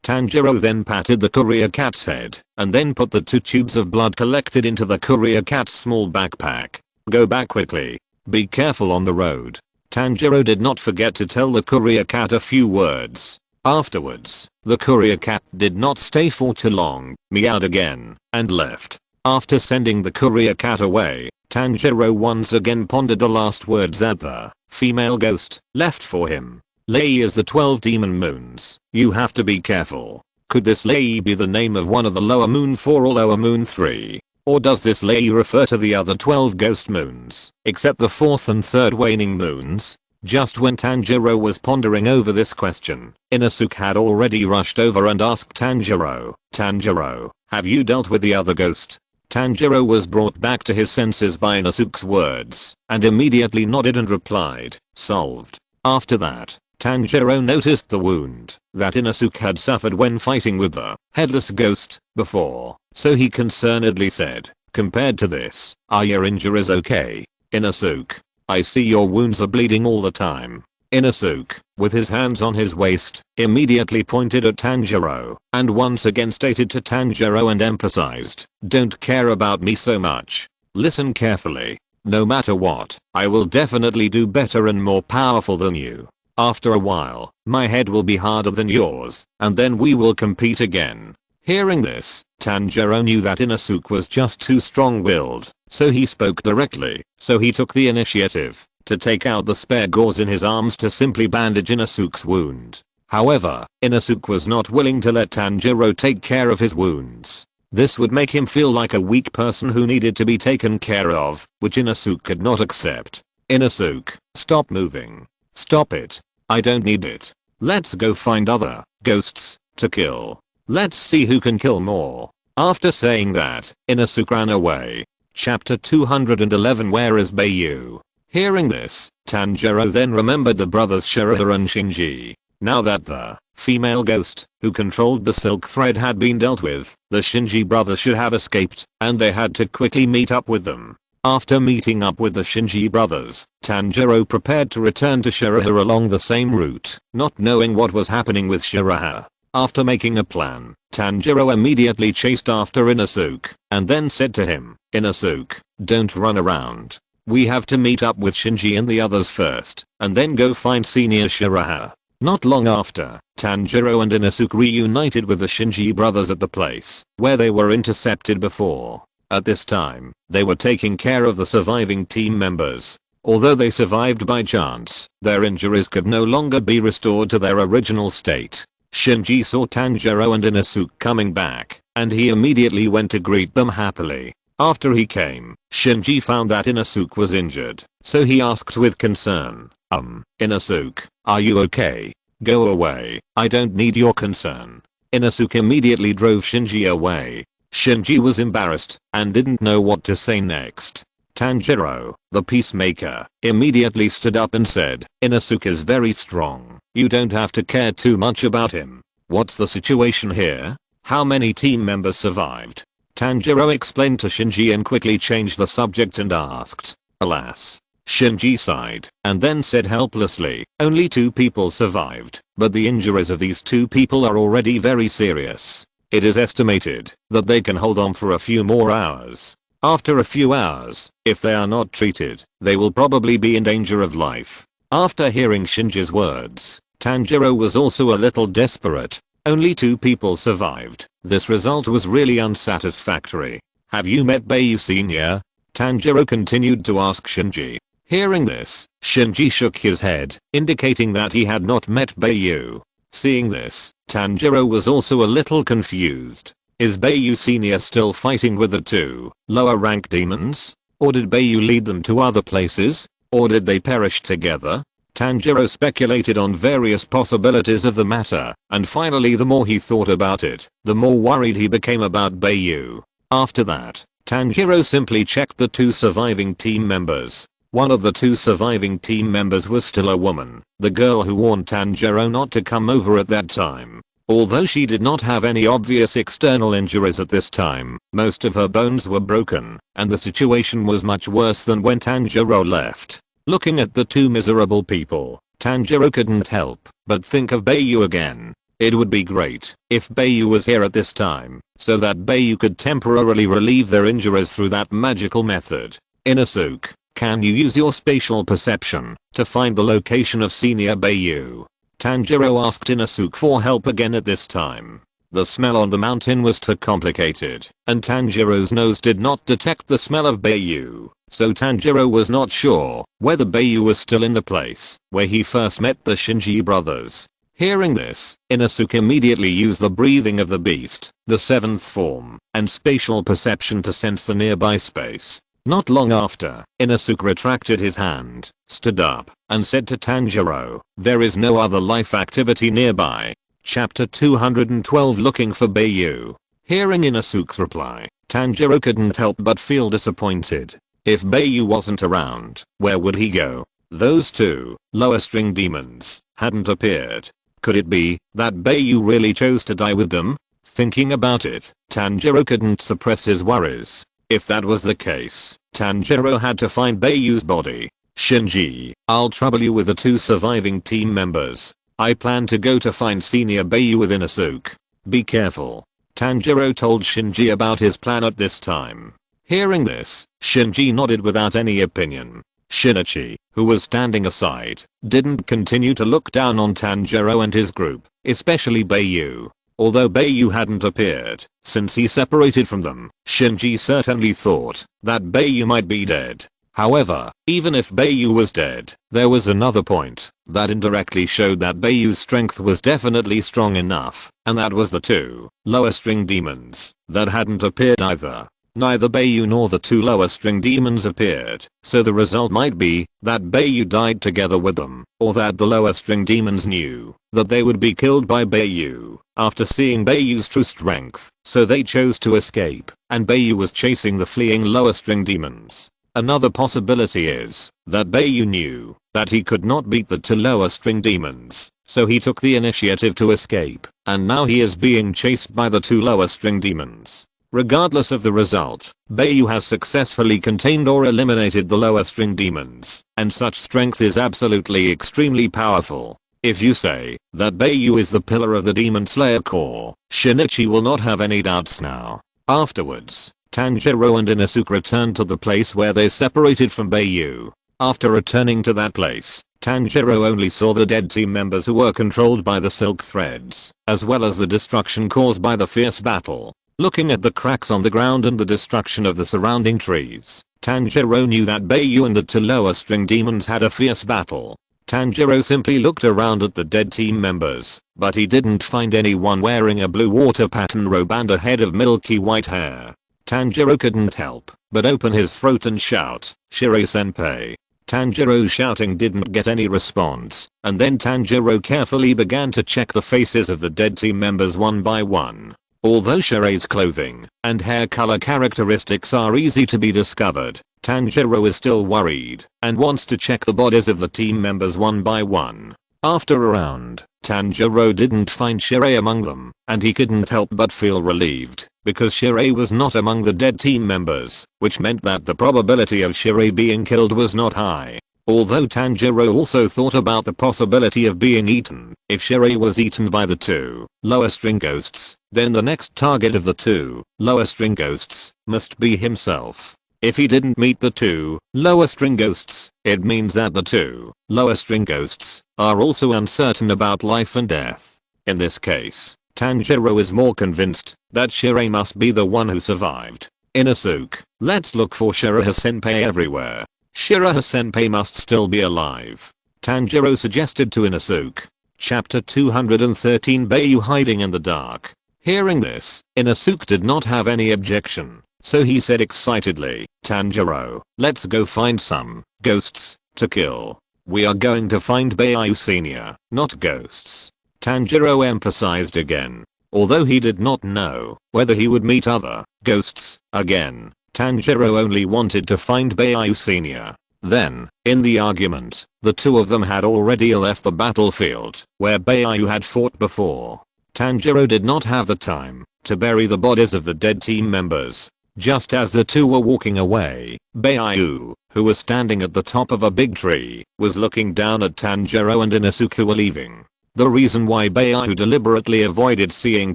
Tanjiro then patted the courier cat's head, and then put the 2 tubes of blood collected into the courier cat's small backpack. "Go back quickly. Be careful on the road. Tanjiro did not forget to tell the courier cat a few words. Afterwards, the courier cat did not stay for too long, meowed again, and left. After sending the courier cat away, Tanjiro once again pondered the last words that the female ghost left for him. Lei is the 12 demon moons. You have to be careful. Could this Lei be the name of one of the lower moon 4 or lower moon 3? Or does this Lei refer to the other 12 ghost moons, except the 4th and 3rd waning moons? Just when Tanjiro was pondering over this question, Inosuke had already rushed over and asked Tanjiro, "Tanjiro, have you dealt with the other ghost?" Tanjiro was brought back to his senses by Inosuke's words, and immediately nodded and replied, "Solved." After that, Tanjiro noticed the wound that Inosuke had suffered when fighting with the headless ghost before, so he concernedly said, "Compared to this, are your injuries okay, Inosuke? I see your wounds are bleeding all the time." Inosuke, with his hands on his waist, immediately pointed at Tanjiro, and once again stated to Tanjiro and emphasized, "Don't care about me so much. Listen carefully. No matter what, I will definitely do better and more powerful than you. After a while, my head will be harder than yours, and then we will compete again." Hearing this, Tanjiro knew that Inosuke was just too strong-willed, so he spoke directly, so he took the initiative to take out the spare gauze in his arms to simply bandage Inosuke's wound. However, Inosuke was not willing to let Tanjiro take care of his wounds. This would make him feel like a weak person who needed to be taken care of, which Inosuke could not accept. "Inosuke, stop moving. Stop it. I don't need it. Let's go find other ghosts to kill. Let's see who can kill more." After saying that, Inosuke ran away. Chapter 211 Where is Bai Yu? Hearing this, Tanjiro then remembered the brothers Shirahara and Shinji. Now that the female ghost who controlled the silk thread had been dealt with, the Shinji brothers should have escaped, and they had to quickly meet up with them. After meeting up with the Shinji brothers, Tanjiro prepared to return to Shirahara along the same route, not knowing what was happening with Shirahara. After making a plan, Tanjiro immediately chased after Inosuke, and then said to him, "Inosuke, don't run around. We have to meet up with Shinji and the others first, and then go find Senior Shirahara." Not long after, Tanjiro and Inosuke reunited with the Shinji brothers at the place where they were intercepted before. At this time, they were taking care of the surviving team members. Although they survived by chance, their injuries could no longer be restored to their original state. Shinji saw Tanjiro and Inosuke coming back, and he immediately went to greet them happily. After he came, Shinji found that Inosuke was injured, so he asked with concern, Inosuke, are you okay? Go away, I don't need your concern." Inosuke immediately drove Shinji away. Shinji was embarrassed and didn't know what to say next. Tanjiro, the peacemaker, immediately stood up and said, "Inosuke is very strong. You don't have to care too much about him. What's the situation here? How many team members survived?" Tanjiro explained to Shinji and quickly changed the subject and asked. Alas. Shinji sighed and then said helplessly, "Only 2 people survived, but the injuries of these 2 people are already very serious. It is estimated that they can hold on for a few more hours. After a few hours, if they are not treated, they will probably be in danger of life." After hearing Shinji's words, Tanjiro was also a little desperate. Only 2 people survived. This result was really unsatisfactory. "Have you met Bai Yu Senior?" Tanjiro continued to ask Shinji. Hearing this, Shinji shook his head, indicating that he had not met Bai Yu. Seeing this, Tanjiro was also a little confused. Is Bai Yu Senior still fighting with the 2 lower rank demons? Or did Bai Yu lead them to other places? Or did they perish together? Tanjiro speculated on various possibilities of the matter, and finally the more he thought about it, the more worried he became about Bai Yu. After that, Tanjiro simply checked the 2 surviving team members. One of the 2 surviving team members was still a woman, the girl who warned Tanjiro not to come over at that time. Although she did not have any obvious external injuries at this time, most of her bones were broken, and the situation was much worse than when Tanjiro left. Looking at the 2 miserable people, Tanjiro couldn't help but think of Bai Yu again. It would be great if Bai Yu was here at this time, so that Bai Yu could temporarily relieve their injuries through that magical method. "Inosuke, Can you use your spatial perception to find the location of senior Bai Yu? Tanjiro asked Inosuke for help again at this time. The smell on the mountain was too complicated, and Tanjiro's nose did not detect the smell of Bai Yu, so Tanjiro was not sure whether Bai Yu was still in the place where he first met the Shinji brothers. Hearing this, Inosuke immediately used the breathing of the beast, the seventh form, and spatial perception to sense the nearby space. Not long after, Inosuke retracted his hand, stood up, and said to Tanjiro, "There is no other life activity nearby." Chapter 212 Looking for Bai Yu. Hearing Inosuke's reply, Tanjiro couldn't help but feel disappointed. If Bai Yu wasn't around, where would he go? Those two lower string demons hadn't appeared. Could it be that Bai Yu really chose to die with them? Thinking about it, Tanjiro couldn't suppress his worries. If that was the case, Tanjiro had to find Bai Yu's body. "Shinji, I'll trouble you with the two surviving team members. I plan to go to find senior Bai Yu with Inosuke. Be careful." Tanjiro told Shinji about his plan at this time. Hearing this, Shinji nodded without any opinion. Shinichi, who was standing aside, didn't continue to look down on Tanjiro and his group, especially Bai Yu. Although Bai Yu hadn't appeared since he separated from them, Shinji certainly thought that Bai Yu might be dead. However, even if Bai Yu was dead, there was another point that indirectly showed that Bai Yu's strength was definitely strong enough, and that was the two lower string demons that hadn't appeared either. Neither Bai Yu nor the two lower string demons appeared, so the result might be that Bai Yu died together with them, or that the lower string demons knew that they would be killed by Bai Yu after seeing Bai Yu's true strength, so they chose to escape, and Bai Yu was chasing the fleeing lower string demons. Another possibility is that Bai Yu knew that he could not beat the two lower string demons, so he took the initiative to escape, and now he is being chased by the two lower string demons. Regardless of the result, Bai Yu has successfully contained or eliminated the lower string demons, and such strength is absolutely extremely powerful. If you say that Bai Yu is the pillar of the Demon Slayer Corps, Shinichi will not have any doubts now. Afterwards, Tanjiro and Inosuke returned to the place where they separated from Bai Yu. After returning to that place, Tanjiro only saw the dead team members who were controlled by the silk threads, as well as the destruction caused by the fierce battle. Looking at the cracks on the ground and the destruction of the surrounding trees, Tanjiro knew that Bai Yu and the two lower string demons had a fierce battle. Tanjiro simply looked around at the dead team members, but he didn't find anyone wearing a blue water pattern robe and a head of milky white hair. Tanjiro couldn't help but open his throat and shout, "Shirei-senpai." Tanjiro's shouting didn't get any response, and then Tanjiro carefully began to check the faces of the dead team members one by one. Although Shirei's clothing and hair color characteristics are easy to be discovered, Tanjiro is still worried and wants to check the bodies of the team members one by one. After a round, Tanjiro didn't find Shirei among them, and he couldn't help but feel relieved, because Shirei was not among the dead team members, which meant that the probability of Shirei being killed was not high. Although Tanjiro also thought about the possibility of being eaten. If Shirei was eaten by the two lower string ghosts, then the next target of the two lower string ghosts must be himself. If he didn't meet the two lower string ghosts, it means that the two lower string ghosts are also uncertain about life and death. In this case, Tanjiro is more convinced that Shirei must be the one who survived. Inosuke, let's look for Shirei-senpai everywhere. Shirei-senpai must still be alive, Tanjiro suggested to Inosuke. Chapter 213 Bai Yu hiding in the dark. Hearing this, Inosuke did not have any objection, so he said excitedly, "Tanjiro, let's go find some ghosts to kill. We are going to find Bai Yu Senior, not ghosts." Tanjiro emphasized again. Although he did not know whether he would meet other ghosts again, Tanjiro only wanted to find Bai Yu Senior. Then, in the argument, the two of them had already left the battlefield where Bai Yu had fought before. Tanjiro did not have the time to bury the bodies of the dead team members. Just as the two were walking away, Bai Yu, who was standing at the top of a big tree, was looking down at Tanjiro and Inosuke who were leaving. The reason why Bai Yu deliberately avoided seeing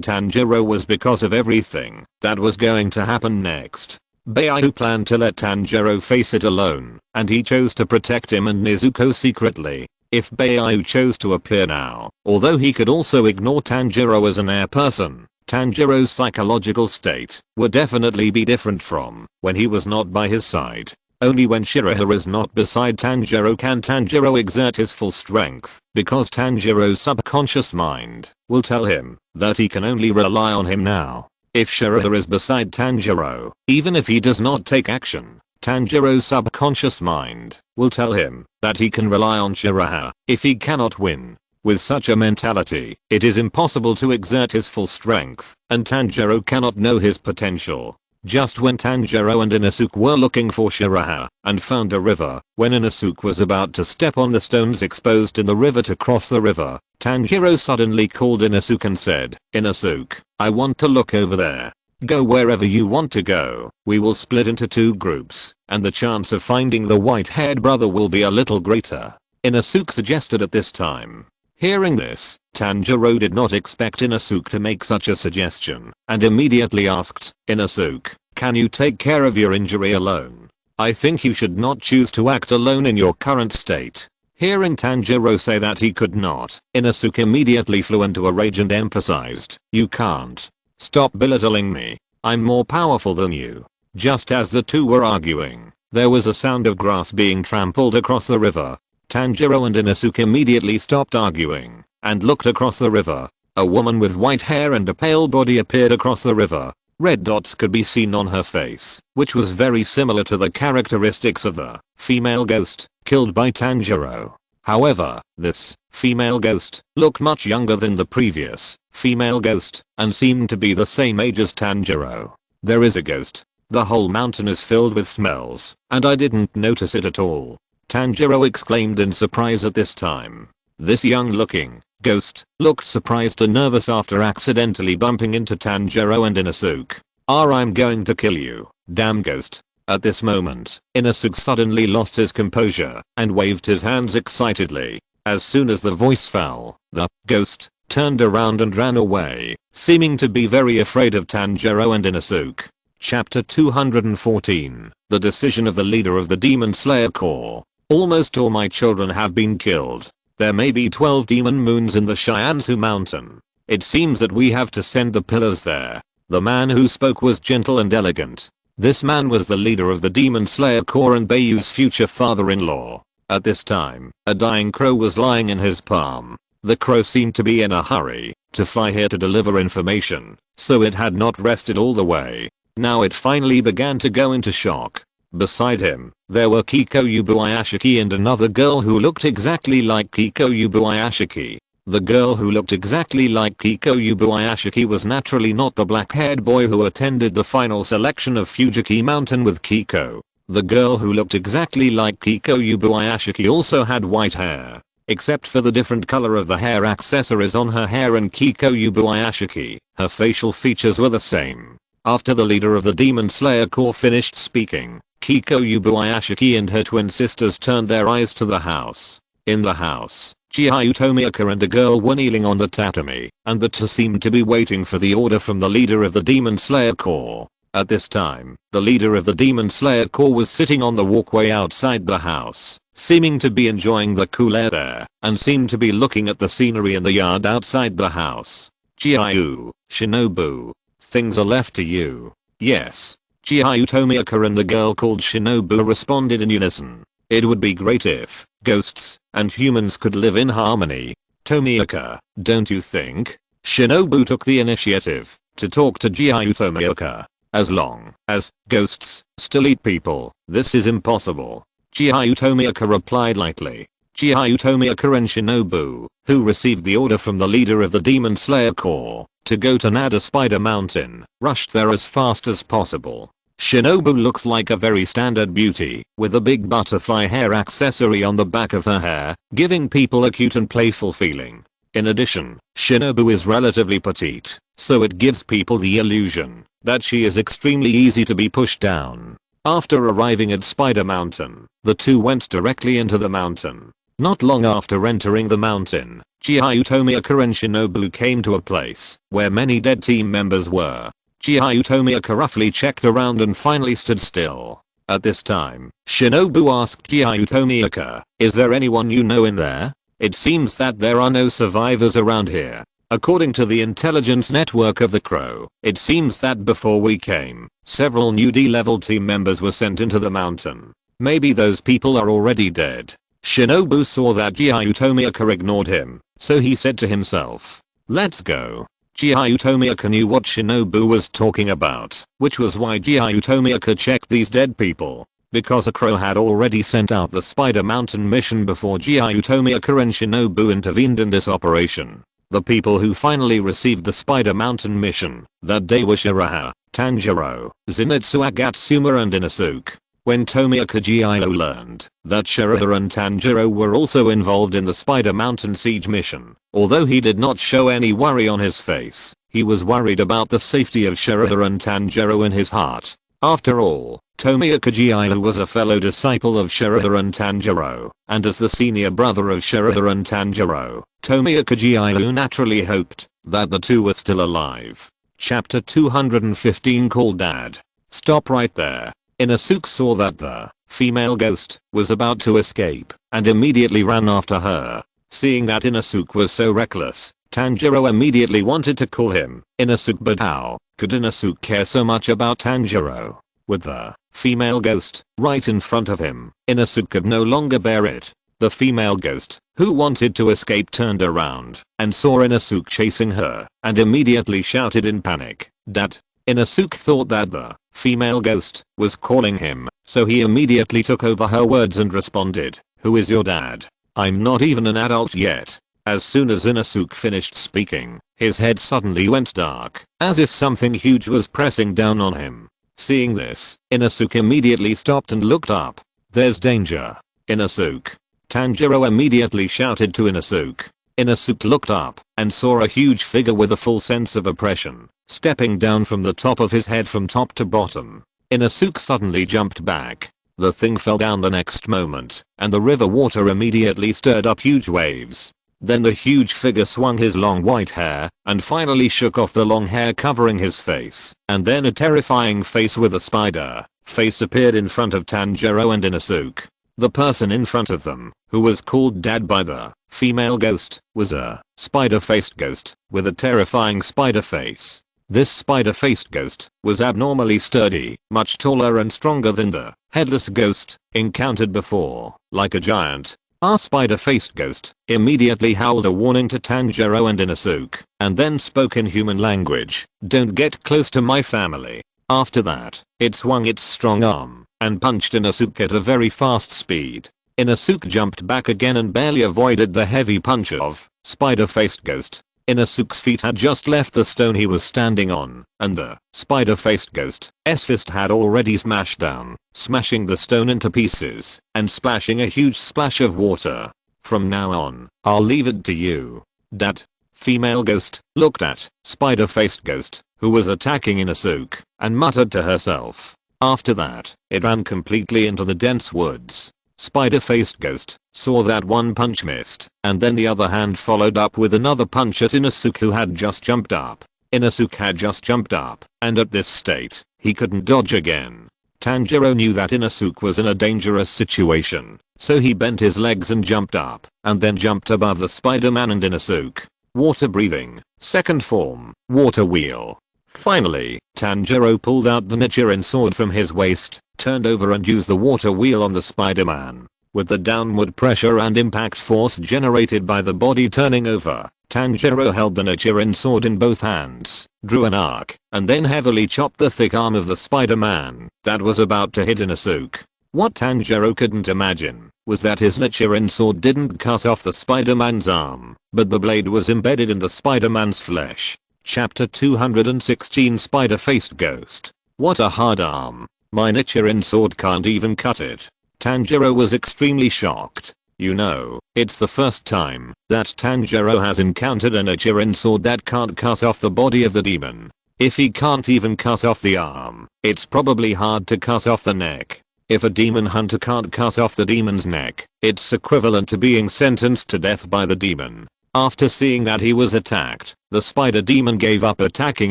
Tanjiro was because of everything that was going to happen next. Bai Yu planned to let Tanjiro face it alone, and he chose to protect him and Nezuko secretly. If Bai Yu chose to appear now, although he could also ignore Tanjiro as an air person, Tanjiro's psychological state would definitely be different from when he was not by his side. Only when Shirahira is not beside Tanjiro can Tanjiro exert his full strength, because Tanjiro's subconscious mind will tell him that he can only rely on him now. If Shirahira is beside Tanjiro, even if he does not take action, Tanjiro's subconscious mind will tell him that he can rely on Shirahira if he cannot win. With such a mentality, it is impossible to exert his full strength, and Tanjiro cannot know his potential. Just when Tanjiro and Inosuke were looking for Shirahira and found a river, when Inosuke was about to step on the stones exposed in the river to cross the river, Tanjiro suddenly called Inosuke and said, "Inosuke, I want to look over there. Go wherever you want to go. We will split into 2 groups, and the chance of finding the white-haired brother will be a little greater," Inosuke suggested at this time. Hearing this, Tanjiro did not expect Inosuke to make such a suggestion, and immediately asked, "Inosuke, can you take care of your injury alone? I think you should not choose to act alone in your current state." Hearing Tanjiro say that he could not, Inosuke immediately flew into a rage and emphasized, "You can't. Stop belittling me. I'm more powerful than you." Just as the two were arguing, there was a sound of grass being trampled across the river. Tanjiro and Inosuke immediately stopped arguing and looked across the river. A woman with white hair and a pale body appeared across the river. Red dots could be seen on her face, which was very similar to the characteristics of the female ghost killed by Tanjiro. However, this female ghost looked much younger than the previous female ghost and seemed to be the same age as Tanjiro. "There is a ghost. The whole mountain is filled with smells, and I didn't notice it at all," Tanjiro exclaimed in surprise at this time. This young-looking ghost looked surprised and nervous after accidentally bumping into Tanjiro and Inosuke. "I'm going to kill you, damn ghost." At this moment, Inosuke suddenly lost his composure and waved his hands excitedly. As soon as the voice fell, the ghost turned around and ran away, seeming to be very afraid of Tanjiro and Inosuke. Chapter 214. The decision of the leader of the Demon Slayer Corps. Almost all my children have been killed. There may be 12 demon moons in the Shiansu mountain. It seems that we have to send the pillars there. The man who spoke was gentle and elegant. This man was the leader of the Demon Slayer Corps and Bai Yu's future father-in-law. At this time, a dying crow was lying in his palm. The crow seemed to be in a hurry to fly here to deliver information, so it had not rested all the way. Now it finally began to go into shock. Beside him, there were Kiko Yubuayashiki and another girl who looked exactly like Kiko Yubuayashiki. The girl who looked exactly like Kiko Yubuayashiki was naturally not the black-haired boy who attended the final selection of Fujiki Mountain with Kiko. The girl who looked exactly like Kiko Yubuayashiki also had white hair, except for the different color of the hair accessories on her hair and Kiko Yubuayashiki. Her facial features were the same. After the leader of the Demon Slayer Corps finished speaking, Kiko Yubuayashiki and her twin sisters turned their eyes to the house. In the house, Chihayu Tomioka and a girl were kneeling on the tatami, and the two seemed to be waiting for the order from the leader of the Demon Slayer Corps. At this time, the leader of the Demon Slayer Corps was sitting on the walkway outside the house, seeming to be enjoying the cool air there, and seemed to be looking at the scenery in the yard outside the house. "Chihayu, Shinobu, things are left to you." "Yes." Chihayu Tomioka and the girl called Shinobu responded in unison. "It would be great if ghosts and humans could live in harmony." "Tomioka, don't you think?" Shinobu took the initiative to talk to Chihayu Tomioka. "As long as ghosts still eat people, this is impossible." Chihayu Tomioka replied lightly. Chihayu Tomioka and Shinobu, who received the order from the leader of the Demon Slayer Corps to go to Nada Spider Mountain, rushed there as fast as possible. Shinobu looks like a very standard beauty, with a big butterfly hair accessory on the back of her hair, giving people a cute and playful feeling. In addition, Shinobu is relatively petite, so it gives people the illusion that she is extremely easy to be pushed down. After arriving at Spider Mountain, the two went directly into the mountain. Not long after entering the mountain, Chihayu Tomioka and Shinobu came to a place where many dead team members were. Giyu Tomioka roughly checked around and finally stood still. At this time, Shinobu asked Giyu Tomioka, "Is there anyone you know in there? It seems that there are no survivors around here." According to the intelligence network of the Crow, it seems that before we came, several new D-level team members were sent into the mountain. Maybe those people are already dead. Shinobu saw that Giyu Tomioka ignored him, so he said to himself, "Let's go." Giyu Tomioka knew what Shinobu was talking about, which was why Giyu Tomioka checked these dead people. Because a Crow had already sent out the Spider Mountain mission before Giyu Tomioka and Shinobu intervened in this operation. The people who finally received the Spider Mountain mission that day were Shiraha, Tanjiro, Zenitsu Agatsuma and Inosuke. When Tomioka Giyu learned that Shiraha and Tanjiro were also involved in the Spider Mountain siege mission, although he did not show any worry on his face, he was worried about the safety of Shiraha and Tanjiro in his heart. After all, Tomioka Giyu was a fellow disciple of Shiraha and Tanjiro, and as the senior brother of Shiraha and Tanjiro, Tomioka Giyu naturally hoped that the two were still alive. Chapter 215 called Dad. Stop right there. Inosuke saw that the female ghost was about to escape and immediately ran after her. Seeing that Inosuke was so reckless, Tanjiro immediately wanted to call him Inosuke, but how could Inosuke care so much about Tanjiro? With the female ghost right in front of him, Inosuke could no longer bear it. The female ghost, who wanted to escape, turned around and saw Inosuke chasing her and immediately shouted in panic, "Dad!" Inosuke thought that the female ghost was calling him, so he immediately took over her words and responded, "Who is your dad? I'm not even an adult yet." As soon as Inosuke finished speaking, his head suddenly went dark, as if something huge was pressing down on him. Seeing this, Inosuke immediately stopped and looked up. "There's danger, Inosuke." Tanjiro immediately shouted to Inosuke. Inosuke looked up and saw a huge figure with a full sense of oppression, stepping down from the top of his head from top to bottom. Inosuke suddenly jumped back. The thing fell down the next moment, and the river water immediately stirred up huge waves. Then the huge figure swung his long white hair and finally shook off the long hair covering his face, and then a terrifying face with a spider face appeared in front of Tanjiro and Inosuke. The person in front of them, who was called Dad by the female ghost, was a spider-faced ghost with a terrifying spider face. This spider-faced ghost was abnormally sturdy, much taller and stronger than the headless ghost encountered before. Like a giant, our spider-faced ghost immediately howled a warning to Tanjiro and Inosuke, and then spoke in human language, "Don't get close to my family." After that, it swung its strong arm and punched Inosuke at a very fast speed. Inosuke jumped back again and barely avoided the heavy punch of spider-faced ghost. Inosuke's feet had just left the stone he was standing on, and the spider-faced ghost's fist had already smashed down, smashing the stone into pieces and splashing a huge splash of water. "From now on, I'll leave it to you, Dad." Female ghost looked at spider-faced ghost, who was attacking Inosuke, and muttered to herself. After that, it ran completely into the dense woods. Spider-faced ghost saw that one punch missed, and then the other hand followed up with another punch at Inosuke, who had just jumped up. Inosuke had just jumped up, and at this state, he couldn't dodge again. Tanjiro knew that Inosuke was in a dangerous situation, so he bent his legs and jumped up, and then jumped above the Spider-Man and Inosuke. Water breathing, second form, water wheel. Finally, Tanjiro pulled out the Nichiren sword from his waist, turned over and used the water wheel on the Spider-Man. With the downward pressure and impact force generated by the body turning over, Tanjiro held the Nichiren sword in both hands, drew an arc, and then heavily chopped the thick arm of the Spider-Man that was about to hit Inosuke. What Tanjiro couldn't imagine was that his Nichiren sword didn't cut off the Spider-Man's arm, but the blade was embedded in the Spider-Man's flesh. Chapter 216 Spider-Faced Ghost. What a hard arm. My Nichiren sword can't even cut it. Tanjiro was extremely shocked. You know, it's the first time that Tanjiro has encountered a Nichiren sword that can't cut off the body of the demon. If he can't even cut off the arm, it's probably hard to cut off the neck. If a demon hunter can't cut off the demon's neck, it's equivalent to being sentenced to death by the demon. After seeing that he was attacked The spider demon gave up attacking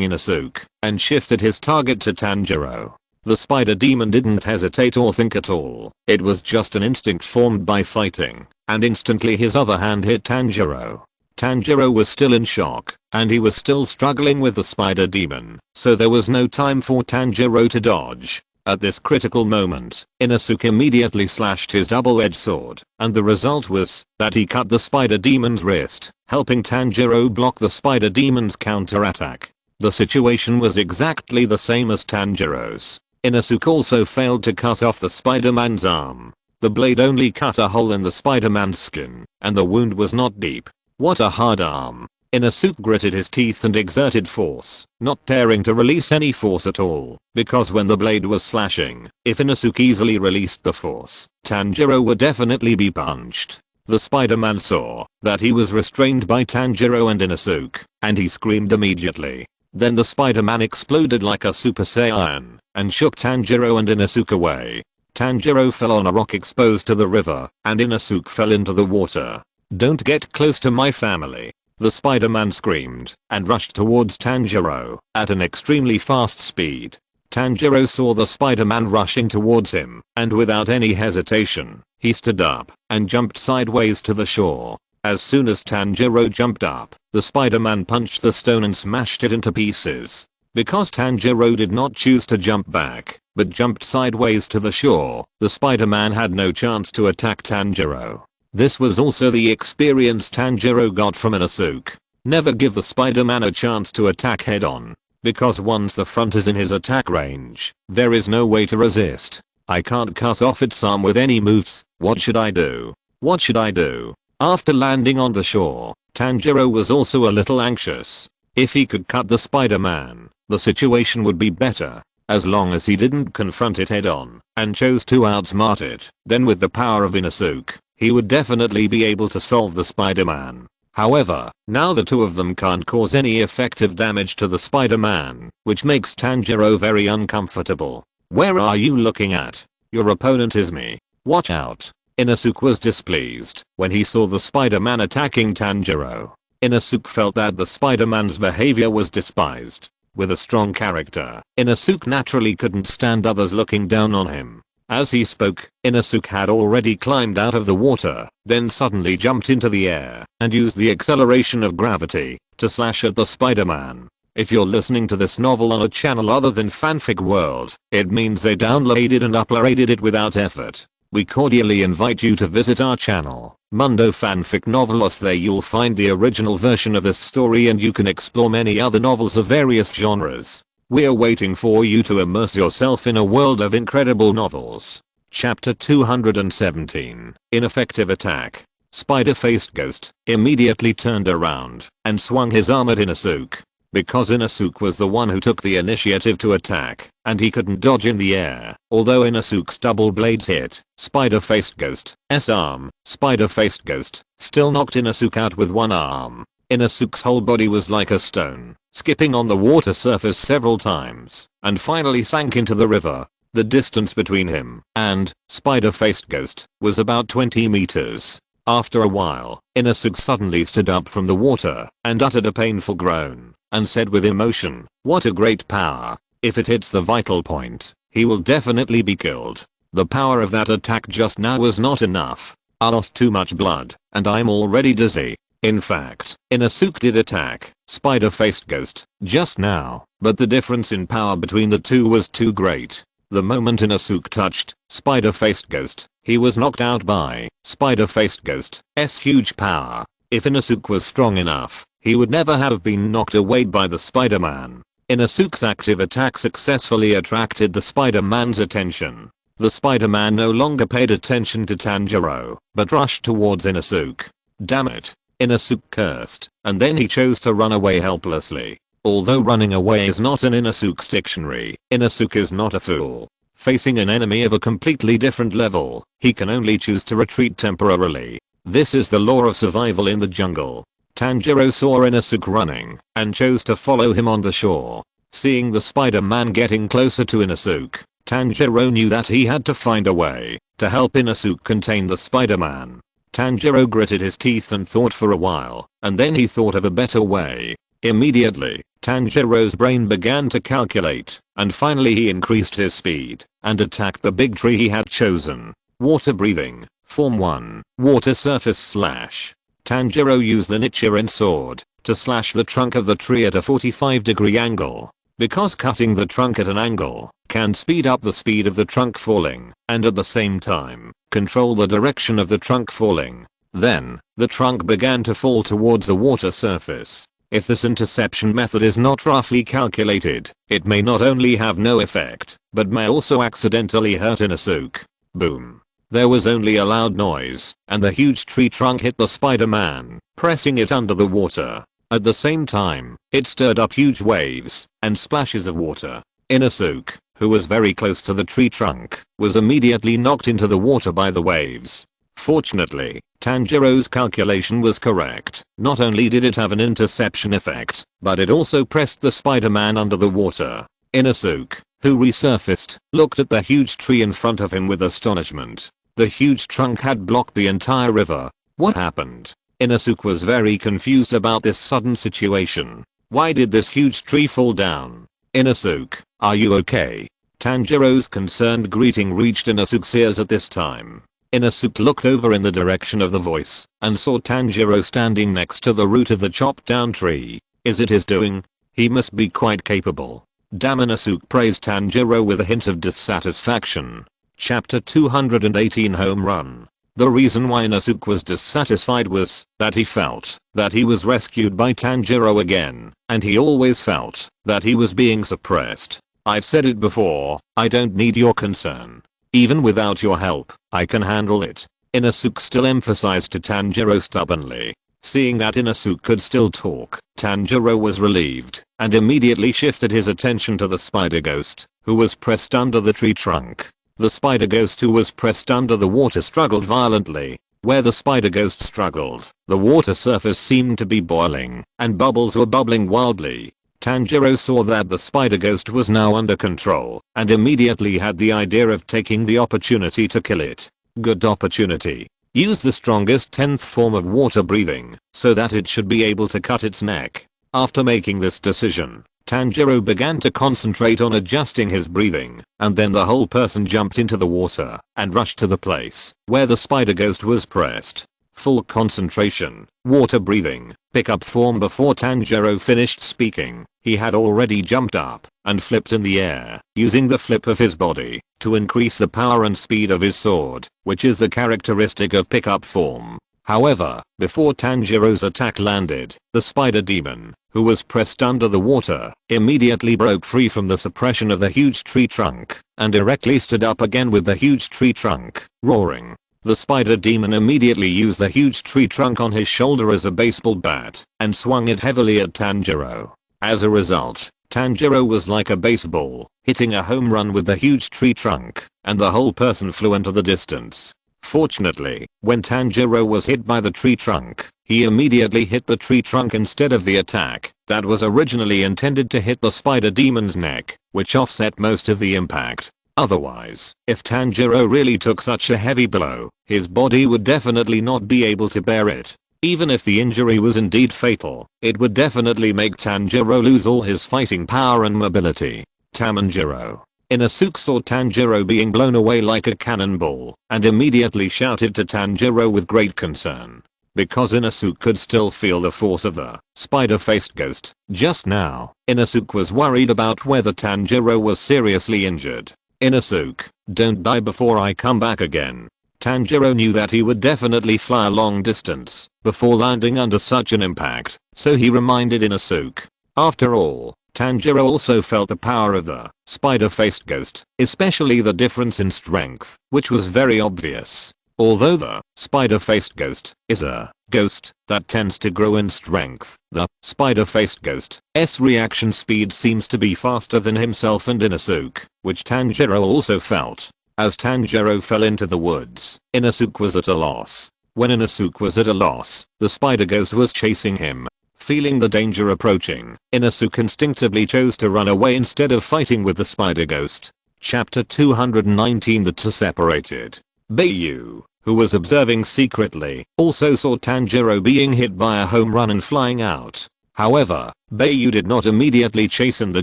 Inosuke and shifted his target to Tanjiro. The spider demon didn't hesitate or think at all. It was just an instinct formed by fighting, and instantly his other hand hit Tanjiro. Tanjiro was still in shock, and he was still struggling with the spider demon, so there was no time for Tanjiro to dodge. At this critical moment, Inosuke immediately slashed his double-edged sword, and the result was that he cut the spider demon's wrist, helping Tanjiro block the spider demon's counterattack. The situation was exactly the same as Tanjiro's. Inosuke also failed to cut off the Spider-Man's arm. The blade only cut a hole in the Spider-Man's skin, and the wound was not deep. What a hard arm. Inosuke gritted his teeth and exerted force, not daring to release any force at all, because when the blade was slashing, if Inosuke easily released the force, Tanjiro would definitely be punched. The Spider-Man saw that he was restrained by Tanjiro and Inosuke, and he screamed immediately. Then the Spider-Man exploded like a Super Saiyan, and shook Tanjiro and Inosuke away. Tanjiro fell on a rock exposed to the river, and Inosuke fell into the water. "Don't get close to my family," the Spider-Man screamed, and rushed towards Tanjiro at an extremely fast speed. Tanjiro saw the Spider-Man rushing towards him, and without any hesitation, he stood up and jumped sideways to the shore. As soon as Tanjiro jumped up, the Spider-Man punched the stone and smashed it into pieces. Because Tanjiro did not choose to jump back, but jumped sideways to the shore, the Spider-Man had no chance to attack Tanjiro. This was also the experience Tanjiro got from Inosuke. Never give the Spider-Man a chance to attack head-on, because once the front is in his attack range, there is no way to resist. I can't cut off its arm with any moves. What should I do? What should I do? After landing on the shore, Tanjiro was also a little anxious. If he could cut the Spider-Man, the situation would be better. As long as he didn't confront it head-on and chose to outsmart it, then with the power of Inosuke, he would definitely be able to solve the Spider-Man. However, now the two of them can't cause any effective damage to the Spider-Man, which makes Tanjiro very uncomfortable. "Where are you looking at? Your opponent is me. Watch out." Inosuke was displeased when he saw the Spider-Man attacking Tanjiro. Inosuke felt that the Spider-Man's behavior was despised. With a strong character, Inosuke naturally couldn't stand others looking down on him. As he spoke, Inosuke had already climbed out of the water, then suddenly jumped into the air and used the acceleration of gravity to slash at the Spider-Man. If you're listening to this novel on a channel other than Fanfic World, it means they downloaded and uploaded it without effort. We cordially invite you to visit our channel, Mundo Fanfic Novelos. There you'll find the original version of this story and you can explore many other novels of various genres. We're waiting for you to immerse yourself in a world of incredible novels. Chapter 217. Ineffective Attack. Spider-faced Ghost immediately turned around and swung his arm at Inosuke. Because Inosuke was the one who took the initiative to attack, and he couldn't dodge in the air, although Inosuke's double blades hit Spider-faced Ghost's arm, Spider-faced Ghost still knocked Inosuke out with one arm. Inosuke's whole body was like a stone, skipping on the water surface several times, and finally sank into the river. The distance between him and Spider-faced Ghost was about 20 meters. After a while, Inosuke suddenly stood up from the water and uttered a painful groan, and said with emotion, "What a great power. If it hits the vital point, he will definitely be killed. The power of that attack just now was not enough. I lost too much blood, and I'm already dizzy." In fact, Inosuke did attack Spider-faced Ghost just now, but the difference in power between the two was too great. The moment Inosuke touched Spider-faced Ghost, he was knocked out by Spider-faced Ghost's huge power. If Inosuke was strong enough, he would never have been knocked away by the Spider-Man. Inosuke's active attack successfully attracted the Spider-Man's attention. The Spider-Man no longer paid attention to Tanjiro, but rushed towards Inosuke. "Damn it," Inosuke cursed, and then he chose to run away helplessly. Although running away is not in Inosuke's dictionary, Inosuke is not a fool. Facing an enemy of a completely different level, he can only choose to retreat temporarily. This is the law of survival in the jungle. Tanjiro saw Inosuke running and chose to follow him on the shore. Seeing the Spider-Man getting closer to Inosuke, Tanjiro knew that he had to find a way to help Inosuke contain the Spider-Man. Tanjiro gritted his teeth and thought for a while, and then he thought of a better way. Immediately, Tanjiro's brain began to calculate, and finally he increased his speed and attacked the big tree he had chosen. Water breathing, Form 1, Water Surface Slash. Tanjiro used the Nichiren sword to slash the trunk of the tree at a 45-degree angle. Because cutting the trunk at an angle can speed up the speed of the trunk falling and at the same time control the direction of the trunk falling. Then, the trunk began to fall towards the water surface. If this interception method is not roughly calculated, it may not only have no effect, but may also accidentally hurt Inosuke. Boom. There was only a loud noise, and the huge tree trunk hit the Spider-Man, pressing it under the water. At the same time, it stirred up huge waves and splashes of water. Inosuke, who was very close to the tree trunk, was immediately knocked into the water by the waves. Fortunately, Tanjiro's calculation was correct. Not only did it have an interception effect, but it also pressed the Spider-Man under the water. Inosuke, who resurfaced, looked at the huge tree in front of him with astonishment. The huge trunk had blocked the entire river. What happened? Inosuke was very confused about this sudden situation. Why did this huge tree fall down? Inosuke, are you okay? Tanjiro's concerned greeting reached Inosuke's ears at this time. Inosuke looked over in the direction of the voice and saw Tanjiro standing next to the root of the chopped down tree. Is it his doing? He must be quite capable. Damn, Inosuke praised Tanjiro with a hint of dissatisfaction. Chapter 218 Home Run. The reason why Inosuke was dissatisfied was that he felt that he was rescued by Tanjiro again, and he always felt that he was being suppressed. I've said it before, I don't need your concern. Even without your help, I can handle it. Inosuke still emphasized to Tanjiro stubbornly. Seeing that Inosuke could still talk, Tanjiro was relieved and immediately shifted his attention to the spider ghost, who was pressed under the tree trunk. The spider ghost who was pressed under the water struggled violently. Where the spider ghost struggled, the water surface seemed to be boiling, and bubbles were bubbling wildly. Tanjiro saw that the spider ghost was now under control, and immediately had the idea of taking the opportunity to kill it. Good opportunity. Use the strongest 10th form of water breathing, so that it should be able to cut its neck. After making this decision, Tanjiro began to concentrate on adjusting his breathing, and then the whole person jumped into the water and rushed to the place where the spider ghost was pressed. Full concentration, water breathing, pick up form. Before Tanjiro finished speaking, he had already jumped up and flipped in the air, using the flip of his body to increase the power and speed of his sword, which is the characteristic of pick up form. However, before Tanjiro's attack landed, the spider demon, who was pressed under the water, immediately broke free from the suppression of the huge tree trunk and directly stood up again with the huge tree trunk, roaring. The spider demon immediately used the huge tree trunk on his shoulder as a baseball bat and swung it heavily at Tanjiro. As a result, Tanjiro was like a baseball, hitting a home run with the huge tree trunk, and the whole person flew into the distance. Fortunately, when Tanjiro was hit by the tree trunk, he immediately hit the tree trunk instead of the attack that was originally intended to hit the spider demon's neck, which offset most of the impact. Otherwise, if Tanjiro really took such a heavy blow, his body would definitely not be able to bear it. Even if the injury was indeed fatal, it would definitely make Tanjiro lose all his fighting power and mobility. Tamanjiro. Inosuke saw Tanjiro being blown away like a cannonball and immediately shouted to Tanjiro with great concern. Because Inosuke could still feel the force of the spider-faced ghost just now, Inosuke was worried about whether Tanjiro was seriously injured. Inosuke, don't die before I come back again. Tanjiro knew that he would definitely fly a long distance before landing under such an impact, so he reminded Inosuke. After all, Tanjiro also felt the power of the spider-faced ghost, especially the difference in strength, which was very obvious. Although the spider-faced ghost is a ghost that tends to grow in strength, the spider-faced ghost's reaction speed seems to be faster than himself and Inosuke, which Tanjiro also felt. As Tanjiro fell into the woods, Inosuke was at a loss. When Inosuke was at a loss, the spider ghost was chasing him. Feeling the danger approaching, Inosuke instinctively chose to run away instead of fighting with the spider ghost. Chapter 219 The two separated. Bai Yu, who was observing secretly, also saw Tanjiro being hit by a home run and flying out. However, Bai Yu did not immediately chase in the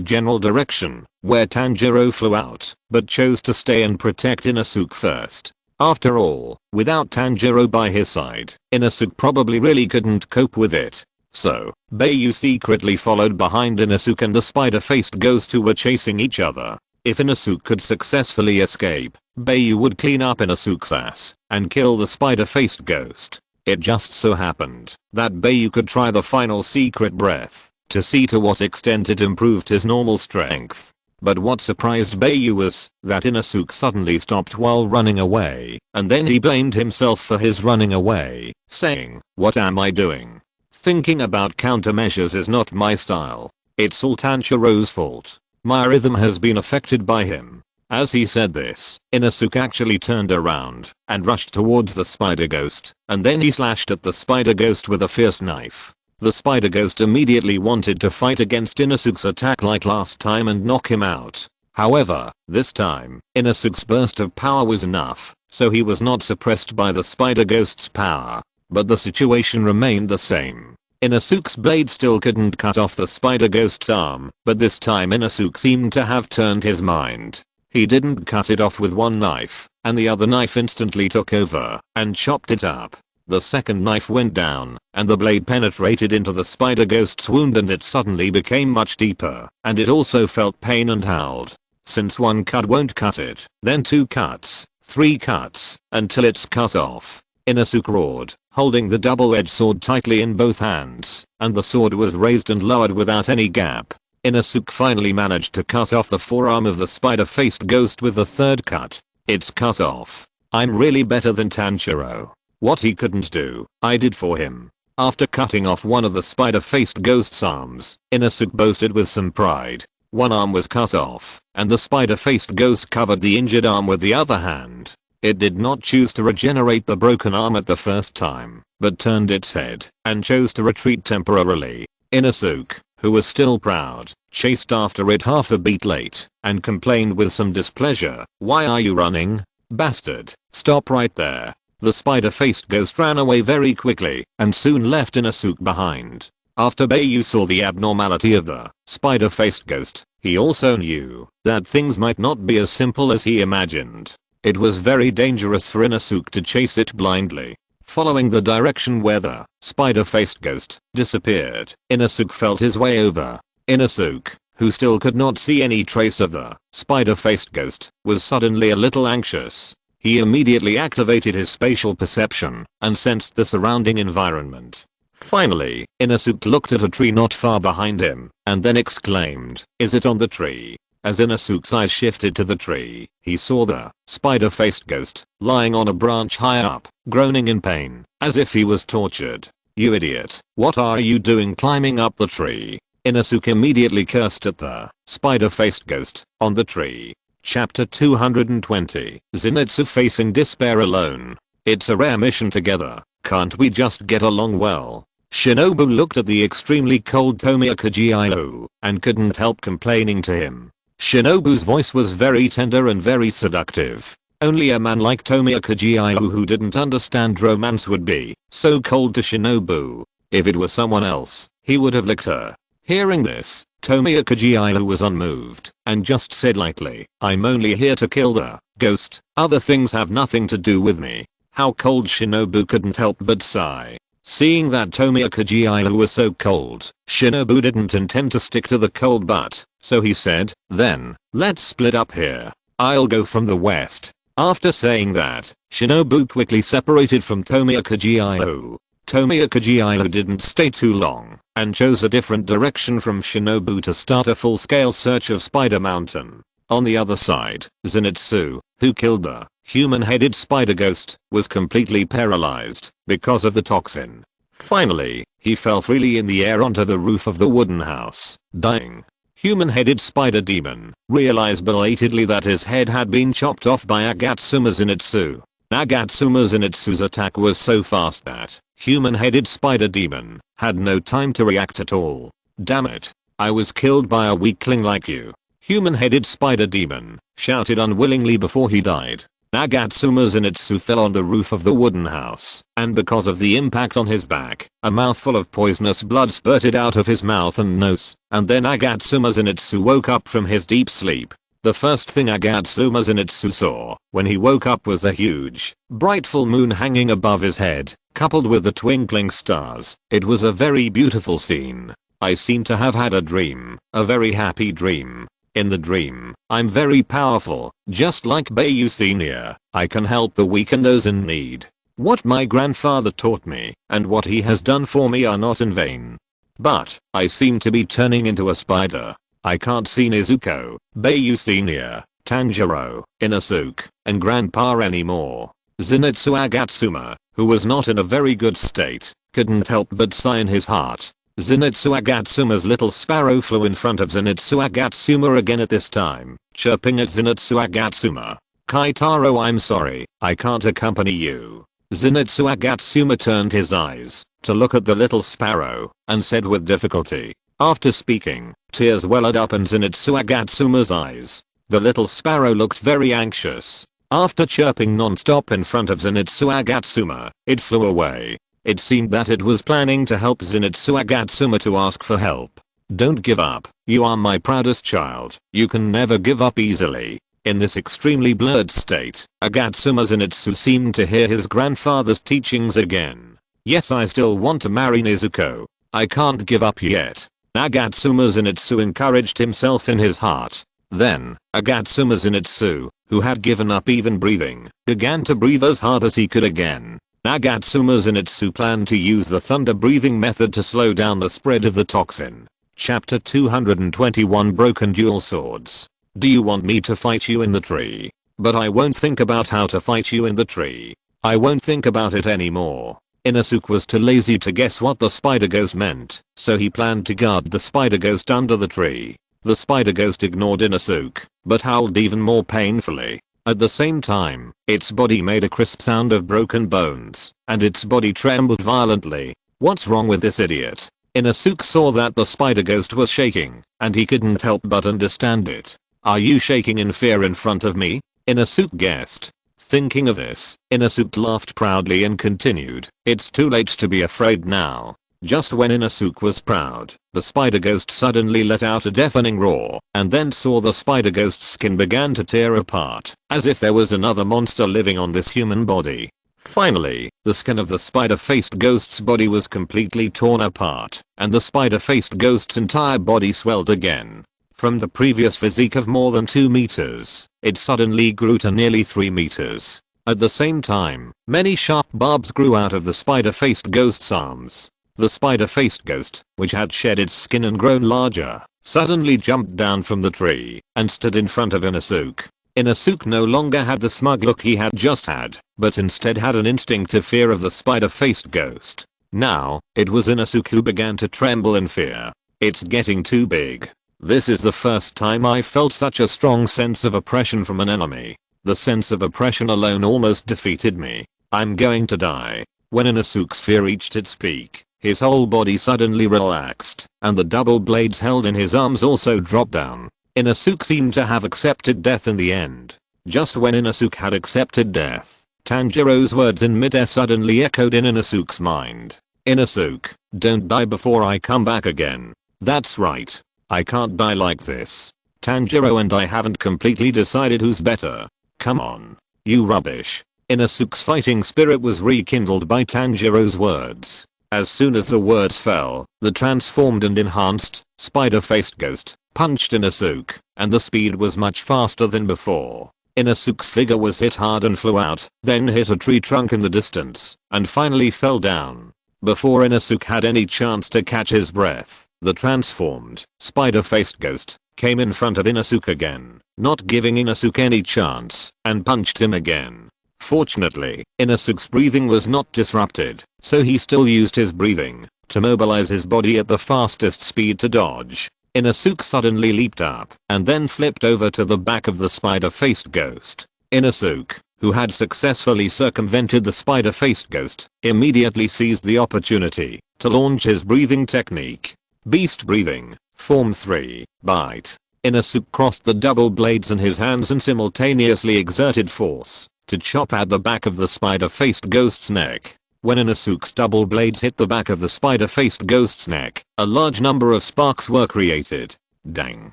general direction where Tanjiro flew out, but chose to stay and protect Inosuke first. After all, without Tanjiro by his side, Inosuke probably really couldn't cope with it. So, Bai Yu secretly followed behind Inosuke and the spider-faced ghost who were chasing each other. If Inosuke could successfully escape, Bai Yu would clean up Inosuke's ass and kill the spider-faced ghost. It just so happened that Bai Yu could try the final secret breath to see to what extent it improved his normal strength. But what surprised Bai Yu was that Inosuke suddenly stopped while running away, and then he blamed himself for his running away, saying, "What am I doing? Thinking about countermeasures is not my style. It's all Tanjiro's fault. My rhythm has been affected by him." As he said this, Inosuke actually turned around and rushed towards the spider ghost, and then he slashed at the spider ghost with a fierce knife. The spider ghost immediately wanted to fight against Inosuke's attack like last time and knock him out. However, this time, Inosuke's burst of power was enough, so he was not suppressed by the spider ghost's power. But the situation remained the same. Inosuke's blade still couldn't cut off the spider ghost's arm, but this time Inosuke seemed to have turned his mind. He didn't cut it off with one knife, and the other knife instantly took over and chopped it up. The second knife went down, and the blade penetrated into the spider ghost's wound and it suddenly became much deeper, and it also felt pain and howled. Since one cut won't cut it, then 2 cuts, 3 cuts, until it's cut off. Inosuke roared, holding the double-edged sword tightly in both hands, and the sword was raised and lowered without any gap. Inosuke finally managed to cut off the forearm of the spider-faced ghost with the 3rd cut. It's cut off. I'm really better than Tanjiro. What he couldn't do, I did for him. After cutting off one of the spider-faced ghost's arms, Inosuke boasted with some pride. One arm was cut off, and the spider-faced ghost covered the injured arm with the other hand. It did not choose to regenerate the broken arm at the first time, but turned its head and chose to retreat temporarily. Inosuke, who was still proud, chased after it half a beat late and complained with some displeasure, "Why are you running? Bastard, stop right there." The spider-faced ghost ran away very quickly and soon left Inosuke behind. After Bai Yu saw the abnormality of the spider-faced ghost, he also knew that things might not be as simple as he imagined. It was very dangerous for Inosuke to chase it blindly. Following the direction where the spider-faced ghost disappeared, Inosuke felt his way over. Inosuke, who still could not see any trace of the spider-faced ghost, was suddenly a little anxious. He immediately activated his spatial perception and sensed the surrounding environment. Finally, Inosuke looked at a tree not far behind him and then exclaimed, "Is it on the tree?" As Inosuke's eyes shifted to the tree, he saw the spider-faced ghost lying on a branch high up, groaning in pain, as if he was tortured. "You idiot, what are you doing climbing up the tree?" Inosuke immediately cursed at the spider-faced ghost on the tree. Chapter 220, Zenitsu facing despair alone. It's a rare mission together, can't we just get along well? Shinobu looked at the extremely cold Tomioka Giyu and couldn't help complaining to him. Shinobu's voice was very tender and very seductive. Only a man like Tomioka Giyu who didn't understand romance would be so cold to Shinobu. If it were someone else, he would have licked her. Hearing this, Tomioka Giyu was unmoved and just said lightly, "I'm only here to kill the ghost. Other things have nothing to do with me." How cold Shinobu couldn't help but sigh. Seeing that Tomioka Giyu was so cold, Shinobu didn't intend to stick to the cold butt, so he said, "Then, let's split up here. I'll go from the west." After saying that, Shinobu quickly separated from Tomioka Giyu. Tomioka Giyu didn't stay too long and chose a different direction from Shinobu to start a full-scale search of Spider Mountain. On the other side, Zenitsu, who killed the human-headed spider ghost, was completely paralyzed because of the toxin. Finally, he fell freely in the air onto the roof of the wooden house, dying. Human-headed spider demon realized belatedly that his head had been chopped off by Agatsuma Zenitsu. Agatsuma Zenitsu's attack was so fast that human-headed spider demon had no time to react at all. "Damn it. I was killed by a weakling like you," human-headed spider demon shouted unwillingly before he died. Nagatsuma's Zenitsu fell on the roof of the wooden house, and because of the impact on his back, a mouthful of poisonous blood spurted out of his mouth and nose, and then Nagatsuma's Zenitsu woke up from his deep sleep. The first thing Nagatsuma's Zenitsu saw when he woke up was a huge, bright full moon hanging above his head, coupled with the twinkling stars. It was a very beautiful scene. I seem to have had a dream, a very happy dream. In the dream, I'm very powerful, just like Bai Yu Sr. I can help the weak and those in need. What my grandfather taught me, and what he has done for me are not in vain. But, I seem to be turning into a spider. I can't see Nezuko, Bai Yu Sr., Tanjiro, Inosuke, and Grandpa anymore. Zenitsu Agatsuma, who was not in a very good state, couldn't help but sigh in his heart. Zenitsu Agatsuma's little sparrow flew in front of Zenitsu Agatsuma again at this time, chirping at Zenitsu Agatsuma. Kaitaro, I'm sorry, I can't accompany you. Zenitsu Agatsuma turned his eyes to look at the little sparrow and said with difficulty. After speaking, tears welled up in Zenitsu Agatsuma's eyes. The little sparrow looked very anxious. After chirping non-stop in front of Zenitsu Agatsuma, it flew away. It seemed that it was planning to help Zenitsu Agatsuma to ask for help. Don't give up. You are my proudest child. You can never give up easily. In this extremely blurred state, Agatsuma Zenitsu seemed to hear his grandfather's teachings again. Yes, I still want to marry Nezuko. I can't give up yet. Agatsuma Zenitsu encouraged himself in his heart. Then, Agatsuma Zenitsu, who had given up even breathing, began to breathe as hard as he could again. Agatsuma Zenitsu planned to use the thunder breathing method to slow down the spread of the toxin. Chapter 221 Broken Dual Swords. Do you want me to fight you in the tree? But I won't think about how to fight you in the tree. I won't think about it anymore. Inosuke was too lazy to guess what the spider ghost meant, so he planned to guard the spider ghost under the tree. The spider ghost ignored Inosuke, but howled even more painfully. At the same time, its body made a crisp sound of broken bones, and its body trembled violently. What's wrong with this idiot? Inosuke saw that the spider ghost was shaking, and he couldn't help but understand it. Are you shaking in fear in front of me? Inosuke guessed. Thinking of this, Inosuke laughed proudly and continued, it's too late to be afraid now. Just when Inosuke was proud, the spider ghost suddenly let out a deafening roar, and then saw the spider ghost's skin began to tear apart, as if there was another monster living on this human body. Finally, the skin of the spider-faced ghost's body was completely torn apart, and the spider-faced ghost's entire body swelled again. From the previous physique of more than 2 meters, it suddenly grew to nearly 3 meters. At the same time, many sharp barbs grew out of the spider-faced ghost's arms. The spider-faced ghost, which had shed its skin and grown larger, suddenly jumped down from the tree and stood in front of Inosuke. Inosuke no longer had the smug look he had just had, but instead had an instinctive fear of the spider-faced ghost. Now, it was Inosuke who began to tremble in fear. It's getting too big. This is the first time I felt such a strong sense of oppression from an enemy. The sense of oppression alone almost defeated me. I'm going to die. When Inosuke's fear reached its peak, his whole body suddenly relaxed, and the double blades held in his arms also dropped down. Inosuke seemed to have accepted death in the end. Just when Inosuke had accepted death, Tanjiro's words in midair suddenly echoed in Inosuke's mind. Inosuke, don't die before I come back again. That's right. I can't die like this. Tanjiro and I haven't completely decided who's better. Come on. You rubbish. Inosuke's fighting spirit was rekindled by Tanjiro's words. As soon as the words fell, the transformed and enhanced, spider-faced ghost punched Inosuke, and the speed was much faster than before. Inosuke's figure was hit hard and flew out, then hit a tree trunk in the distance, and finally fell down. Before Inosuke had any chance to catch his breath, the transformed, spider-faced ghost came in front of Inosuke again, not giving Inosuke any chance, and punched him again. Fortunately, Inosuke's breathing was not disrupted, so he still used his breathing to mobilize his body at the fastest speed to dodge. Inosuke suddenly leaped up and then flipped over to the back of the spider-faced ghost. Inosuke, who had successfully circumvented the spider-faced ghost, immediately seized the opportunity to launch his breathing technique. Beast breathing, form 3, bite. Inosuke crossed the double blades in his hands and simultaneously exerted force to chop at the back of the spider-faced ghost's neck. When Inosuke's double blades hit the back of the spider-faced ghost's neck, a large number of sparks were created. Dang.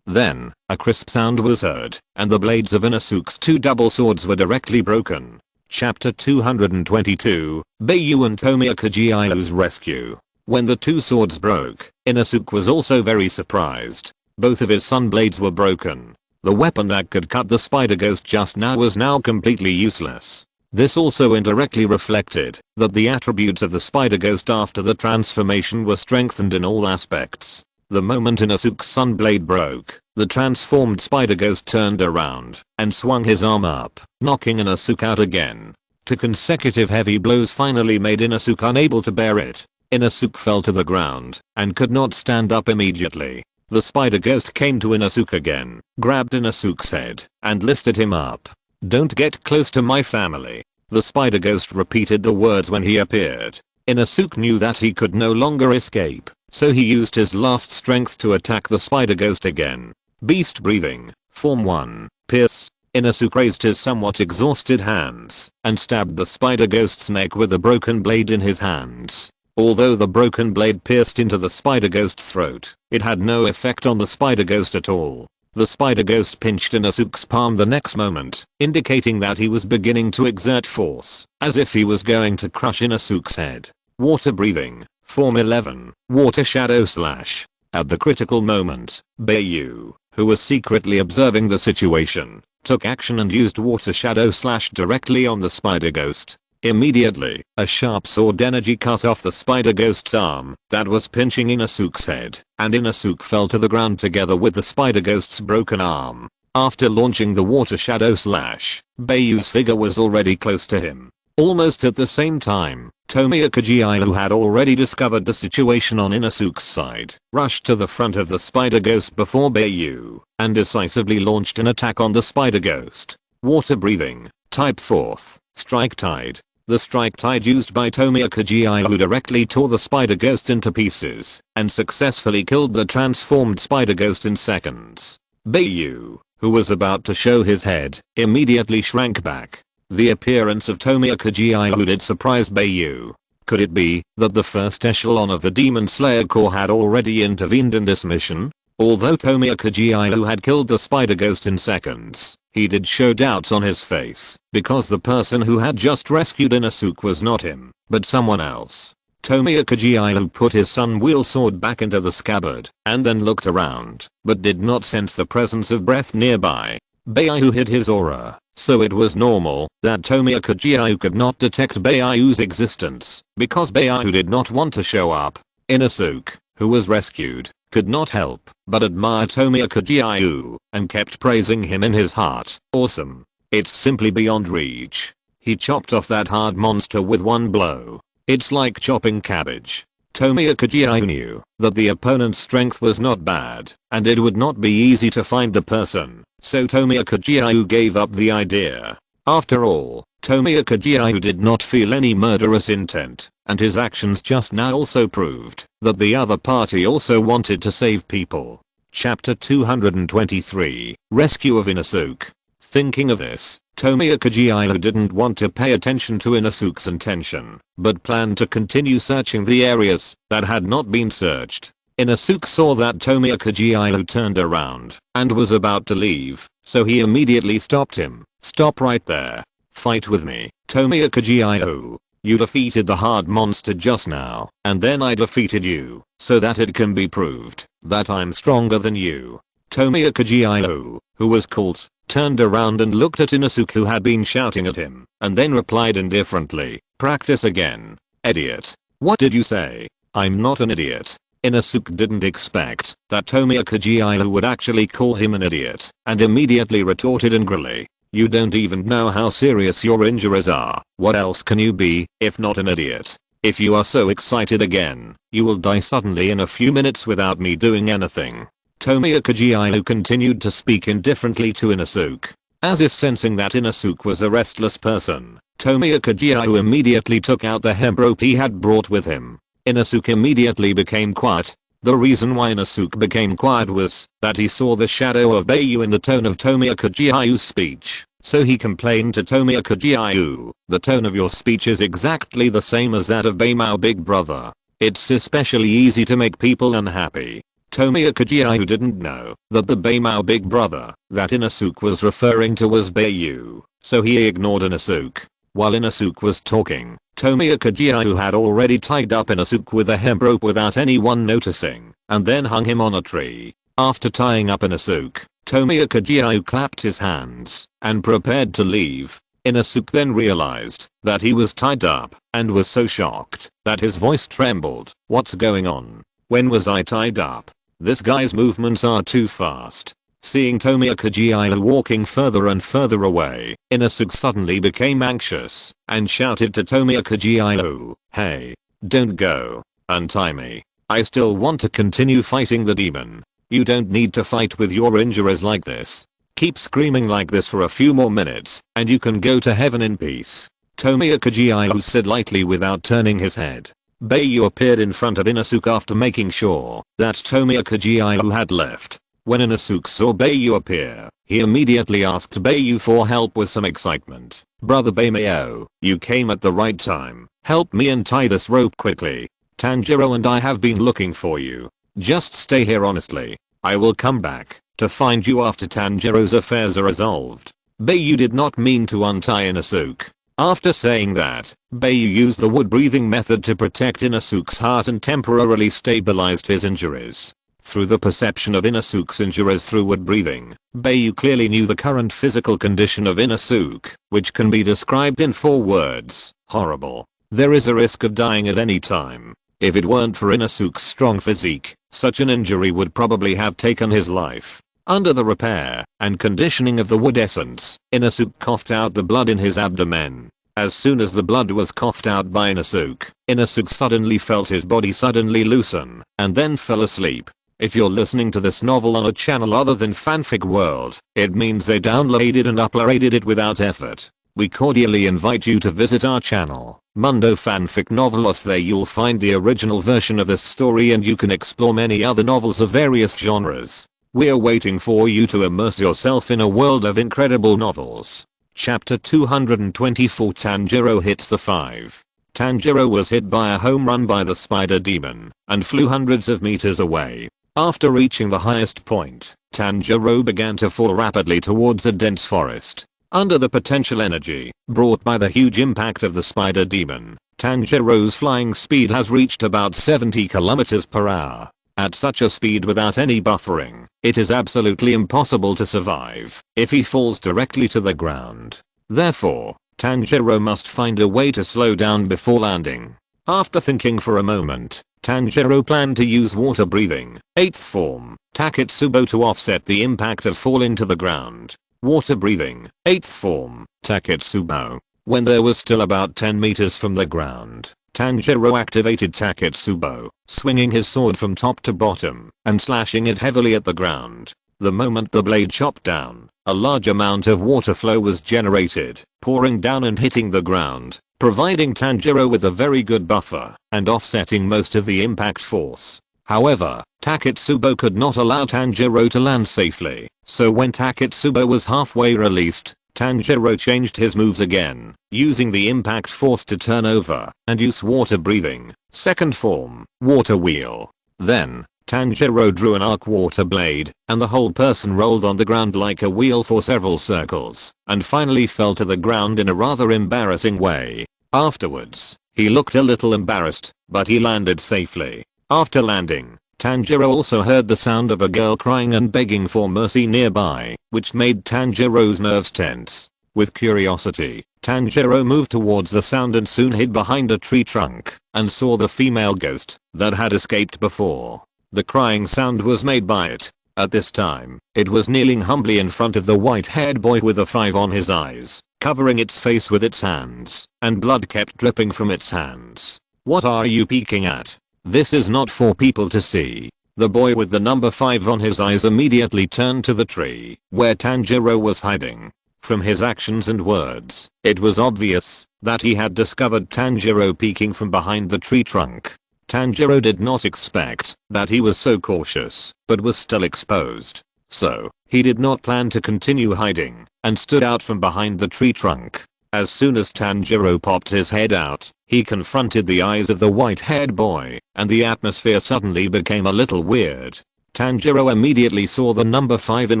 Then, a crisp sound was heard, and the blades of Inosuke's two double swords were directly broken. Chapter 222, Bai Yu and Tomioka Giyu's rescue. When the two swords broke, Inosuke was also very surprised. Both of his sun blades were broken. The weapon that could cut the spider ghost just now was now completely useless. This also indirectly reflected that the attributes of the spider ghost after the transformation were strengthened in all aspects. The moment Inosuke's sun blade broke, the transformed spider ghost turned around and swung his arm up, knocking Inosuke out again. Two consecutive heavy blows finally made Inosuke unable to bear it. Inosuke fell to the ground and could not stand up immediately. The spider ghost came to Inosuke again, grabbed Inosuke's head, and lifted him up. "Don't get close to my family." The spider ghost repeated the words when he appeared. Inosuke knew that he could no longer escape, so he used his last strength to attack the spider ghost again. Beast breathing, Form 1, Pierce. Inosuke raised his somewhat exhausted hands and stabbed the spider ghost's neck with a broken blade in his hands. Although the broken blade pierced into the spider ghost's throat, it had no effect on the spider ghost at all. The spider ghost pinched Inosuke's palm the next moment, indicating that he was beginning to exert force, as if he was going to crush Inosuke's head. Water breathing, Form 11, Water Shadow Slash. At the critical moment, Bai Yu, who was secretly observing the situation, took action and used Water Shadow Slash directly on the spider ghost. Immediately, a sharp sword energy cut off the spider ghost's arm that was pinching Inosuke's head, and Inosuke fell to the ground together with the spider ghost's broken arm. After launching the water shadow slash, Bai Yu's figure was already close to him. Almost at the same time, Tomioka Giyu, who had already discovered the situation on Inosuke's side, rushed to the front of the spider ghost before Bai Yu, and decisively launched an attack on the spider ghost. Water breathing, Type 4th, Strike Tide. The strike tide used by Tomioka Giyu directly tore the spider ghost into pieces and successfully killed the transformed spider ghost in seconds. Bai Yu, who was about to show his head, immediately shrank back. The appearance of Tomioka Giyu did surprise Bai Yu. Could it be that the first echelon of the Demon Slayer Corps had already intervened in this mission? Although Tomioka Giyu had killed the spider ghost in seconds, he did show doubts on his face, because the person who had just rescued Inosuke was not him, but someone else. Tomioka Giyu put his sun wheel sword back into the scabbard, and then looked around, but did not sense the presence of breath nearby. Bai Yu hid his aura, so it was normal that Tomioka Giyu could not detect Bai Yu's existence, because Bai Yu did not want to show up. Inosuke, who was rescued, could not help but admire Tomioka Giyu and kept praising him in his heart. Awesome. It's simply beyond reach. He chopped off that hard monster with one blow. It's like chopping cabbage. Tomioka Giyu knew that the opponent's strength was not bad and it would not be easy to find the person, so Tomioka Giyu gave up the idea. After all, Tomioka Giyu did not feel any murderous intent, and his actions just now also proved that the other party also wanted to save people. Chapter 223, Rescue of Inosuke. Thinking of this, Tomioka Giyu didn't want to pay attention to Inosuke's intention, but planned to continue searching the areas that had not been searched. Inosuke saw that Tomioka Giyu turned around and was about to leave, so he immediately stopped him. "Stop right there. Fight with me, Tomioka Giyu. You defeated the hard monster just now, and then I defeated you, so that it can be proved that I'm stronger than you." Tomioka Giyu, who was caught, turned around and looked at Inosuke, who had been shouting at him, and then replied indifferently, "Practice again, idiot." "What did you say?" "I'm not an idiot." Inosuke didn't expect that Tomioka Giyu would actually call him an idiot, and immediately retorted angrily, "You don't even know how serious your injuries are. What else can you be, if not an idiot? If you are so excited again, you will die suddenly in a few minutes without me doing anything." Tomioka Giyu continued to speak indifferently to Inosuke. As if sensing that Inosuke was a restless person, Tomioka Giyu immediately took out the hemp rope he had brought with him. Inosuke immediately became quiet. The reason why Inosuke became quiet was that he saw the shadow of Bai Yu in the tone of Tomioka Giyu's speech. So he complained to Tomioka Giyu, "The tone of your speech is exactly the same as that of Bai Yu big brother. It's especially easy to make people unhappy." Tomioka Giyu didn't know that the Bai Yu big brother that Inosuke was referring to was Bai Yu, so he ignored Inosuke. While Inosuke was talking, Tomioka Giyu had already tied up Inosuke with a hemp rope without anyone noticing, and then hung him on a tree. After tying up Inosuke, Tomioka Giyu clapped his hands and prepared to leave. Inosuke then realized that he was tied up and was so shocked that his voice trembled. "What's going on? When was I tied up? This guy's movements are too fast." Seeing Tomioka Giyu walking further and further away, Inosuke suddenly became anxious and shouted to Tomioka Giyu, "Hey, don't go. Untie me. I still want to continue fighting the demon. You don't need to fight with your injuries like this. Keep screaming like this for a few more minutes and you can go to heaven in peace." Tomioka Giyu said lightly without turning his head. Bai Yu appeared in front of Inosuke after making sure that Tomioka Giyu had left. When Inosuke saw Bai Yu appear, he immediately asked Bai Yu for help with some excitement. "Brother Bai Yu, you came at the right time. Help me untie this rope quickly. Tanjiro and I have been looking for you. Just stay here honestly. I will come back to find you after Tanjiro's affairs are resolved." Bai Yu did not mean to untie Inosuke. After saying that, Bai Yu used the wood breathing method to protect Inosuke's heart and temporarily stabilized his injuries. Through the perception of Inosuke's injuries through wood breathing, Bai Yu clearly knew the current physical condition of Inosuke, which can be described in 4 words: horrible. There is a risk of dying at any time. If it weren't for Inosuke's strong physique, such an injury would probably have taken his life. Under the repair and conditioning of the wood essence, Inosuke coughed out the blood in his abdomen. As soon as the blood was coughed out by Inosuke suddenly felt his body suddenly loosen and then fell asleep. If you're listening to this novel on a channel other than Fanfic World, it means they downloaded and uploaded it without effort. We cordially invite you to visit our channel, Mundo Fanfic Novelos. There you'll find the original version of this story and you can explore many other novels of various genres. We're waiting for you to immerse yourself in a world of incredible novels. Chapter 224 Tanjiro hits the 5. Tanjiro was hit by a home run by the spider demon and flew hundreds of meters away. After reaching the highest point, Tanjiro began to fall rapidly towards a dense forest. Under the potential energy brought by the huge impact of the spider demon, Tanjiro's flying speed has reached about 70 km per hour. At such a speed without any buffering, it is absolutely impossible to survive if he falls directly to the ground. Therefore, Tanjiro must find a way to slow down before landing. After thinking for a moment, Tanjiro planned to use water breathing, 8th form, Taketsubo to offset the impact of falling to the ground. Water breathing, 8th form, Taketsubo. When there was still about 10 meters from the ground, Tanjiro activated Taketsubo, swinging his sword from top to bottom and slashing it heavily at the ground. The moment the blade chopped down, a large amount of water flow was generated, pouring down and hitting the ground, providing Tanjiro with a very good buffer and offsetting most of the impact force. However, Taketsubo could not allow Tanjiro to land safely, so when Taketsubo was halfway released, Tanjiro changed his moves again, using the impact force to turn over and use water breathing, 2nd form, water wheel. Then, Tanjiro drew an arc water blade, and the whole person rolled on the ground like a wheel for several circles, and finally fell to the ground in a rather embarrassing way. Afterwards, he looked a little embarrassed, but he landed safely. After landing, Tanjiro also heard the sound of a girl crying and begging for mercy nearby, which made Tanjiro's nerves tense. With curiosity, Tanjiro moved towards the sound and soon hid behind a tree trunk and saw the female ghost that had escaped before. The crying sound was made by it. At this time, it was kneeling humbly in front of the white-haired boy with a 5 on his eyes, covering its face with its hands, and blood kept dripping from its hands. "What are you peeking at? This is not for people to see." The boy with the number 5 on his eyes immediately turned to the tree where Tanjiro was hiding. From his actions and words, it was obvious that he had discovered Tanjiro peeking from behind the tree trunk. Tanjiro did not expect that he was so cautious, but was still exposed. So, He did not plan to continue hiding and stood out from behind the tree trunk. As soon as Tanjiro popped his head out, he confronted the eyes of the white-haired boy, and the atmosphere suddenly became a little weird. Tanjiro immediately saw the number 5 in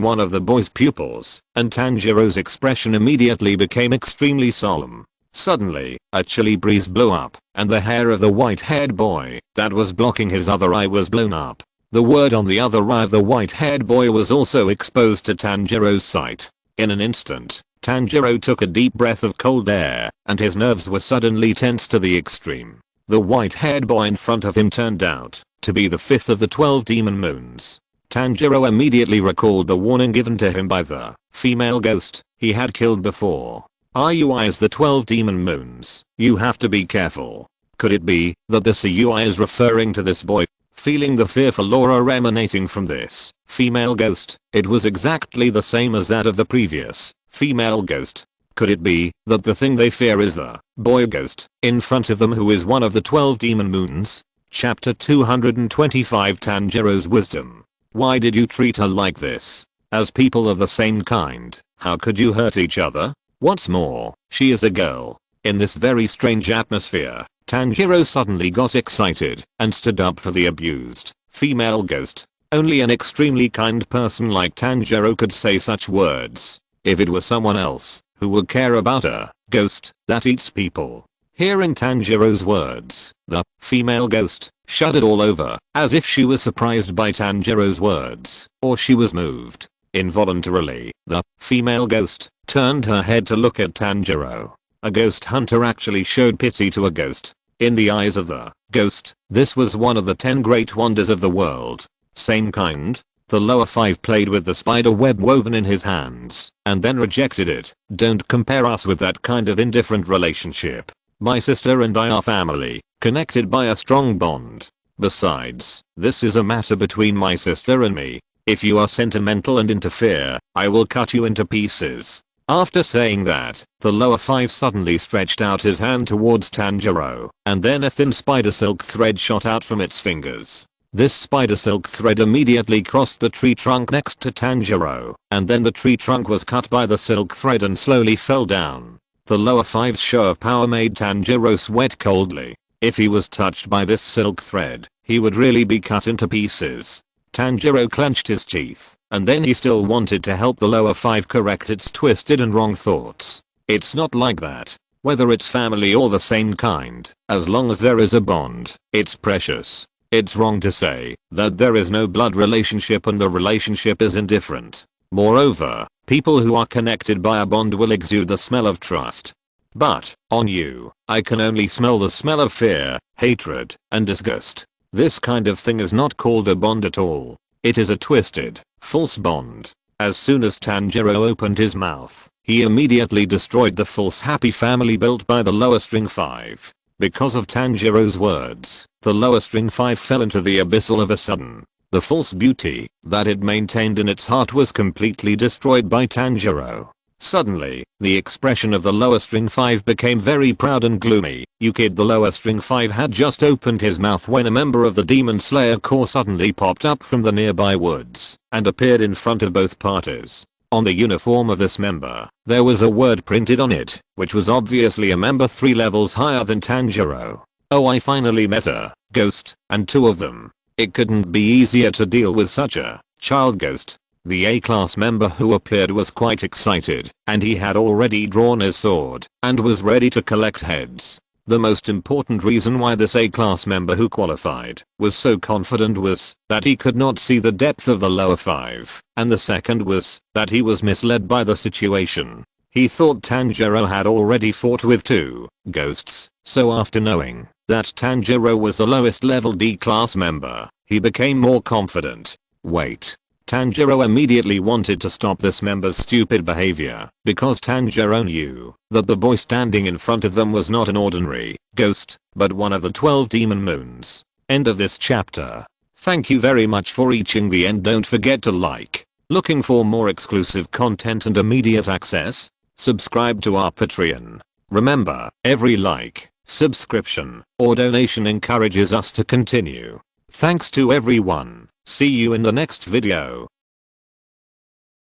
one of the boy's pupils, and Tanjiro's expression immediately became extremely solemn. Suddenly, a chilly breeze blew up, and the hair of the white-haired boy that was blocking his other eye was blown up. The word on the other eye of the white-haired boy was also exposed to Tanjiro's sight. In an instant, Tanjiro took a deep breath of cold air, and his nerves were suddenly tense to the extreme. The white-haired boy in front of him turned out to be the 5th of the 12 demon moons. Tanjiro immediately recalled the warning given to him by the female ghost he had killed before. Yaiba is the 12 demon moons. You have to be careful. Could it be that the Yaiba is referring to this boy? Feeling the fearful aura emanating from this female ghost, it was exactly the same as that of the previous female ghost. Could it be that the thing they fear is the boy ghost in front of them who is one of the 12 demon moons? Chapter 225 Tanjiro's Wisdom. Why did you treat her like this? As people of the same kind, how could you hurt each other? What's more, she is a girl. In this very strange atmosphere, Tanjiro suddenly got excited and stood up for the abused female ghost. Only an extremely kind person like Tanjiro could say such words. If it were someone else who would care about a ghost that eats people. Hearing Tanjiro's words, the female ghost shuddered all over, as if she was surprised by Tanjiro's words, or she was moved. Involuntarily, the female ghost turned her head to look at Tanjiro. A ghost hunter actually showed pity to a ghost. In the eyes of the ghost, this was one of the 10 great wonders of the world. Same kind? The lower 5 played with the spider web woven in his hands, and then rejected it. Don't compare us with that kind of indifferent relationship. My sister and I are family, connected by a strong bond. Besides, this is a matter between my sister and me. If you are sentimental and interfere, I will cut you into pieces. After saying that, the lower 5 suddenly stretched out his hand towards Tanjiro, and then a thin spider silk thread shot out from its fingers. This spider silk thread immediately crossed the tree trunk next to Tanjiro, and then the tree trunk was cut by the silk thread and slowly fell down. The lower 5's show of power made Tanjiro sweat coldly. If he was touched by this silk thread, he would really be cut into pieces. Tanjiro clenched his teeth, and then he still wanted to help the lower 5 correct its twisted and wrong thoughts. It's not like that. Whether it's family or the same kind, as long as there is a bond, it's precious. It's wrong to say that there is no blood relationship and the relationship is indifferent. Moreover, people who are connected by a bond will exude the smell of trust. But, on you, I can only smell the smell of fear, hatred, and disgust. This kind of thing is not called a bond at all. It is a twisted, false bond. As soon as Tanjiro opened his mouth, he immediately destroyed the false happy family built by the lower string 5. Because of Tanjiro's words, the lower string 5 fell into the abyss all of a sudden. The false beauty that it maintained in its heart was completely destroyed by Tanjiro. Suddenly, the expression of the lower string 5 became very proud and gloomy. You kid, the lower string 5 had just opened his mouth when a member of the Demon Slayer Corps suddenly popped up from the nearby woods and appeared in front of both parties. On the uniform of this member, there was a word printed on it, which was obviously a member 3 levels higher than Tanjiro. Oh, I finally met a ghost, and 2 of them. It couldn't be easier to deal with such a child ghost. The A-class member who appeared was quite excited, and he had already drawn his sword, and was ready to collect heads. The most important reason why this A-class member who qualified was so confident was that he could not see the depth of the lower 5, and the second was that he was misled by the situation. He thought Tanjiro had already fought with 2 ghosts, so after knowing that Tanjiro was the lowest level D-class member, he became more confident. Wait. Tanjiro immediately wanted to stop this member's stupid behavior, because Tanjiro knew that the boy standing in front of them was not an ordinary ghost, but one of the 12 demon moons. End of this chapter. Thank you very much for reaching the end. Don't forget to like. Looking for more exclusive content and immediate access? Subscribe to our Patreon. Remember, every like, subscription, or donation encourages us to continue. Thanks to everyone. See you in the next video.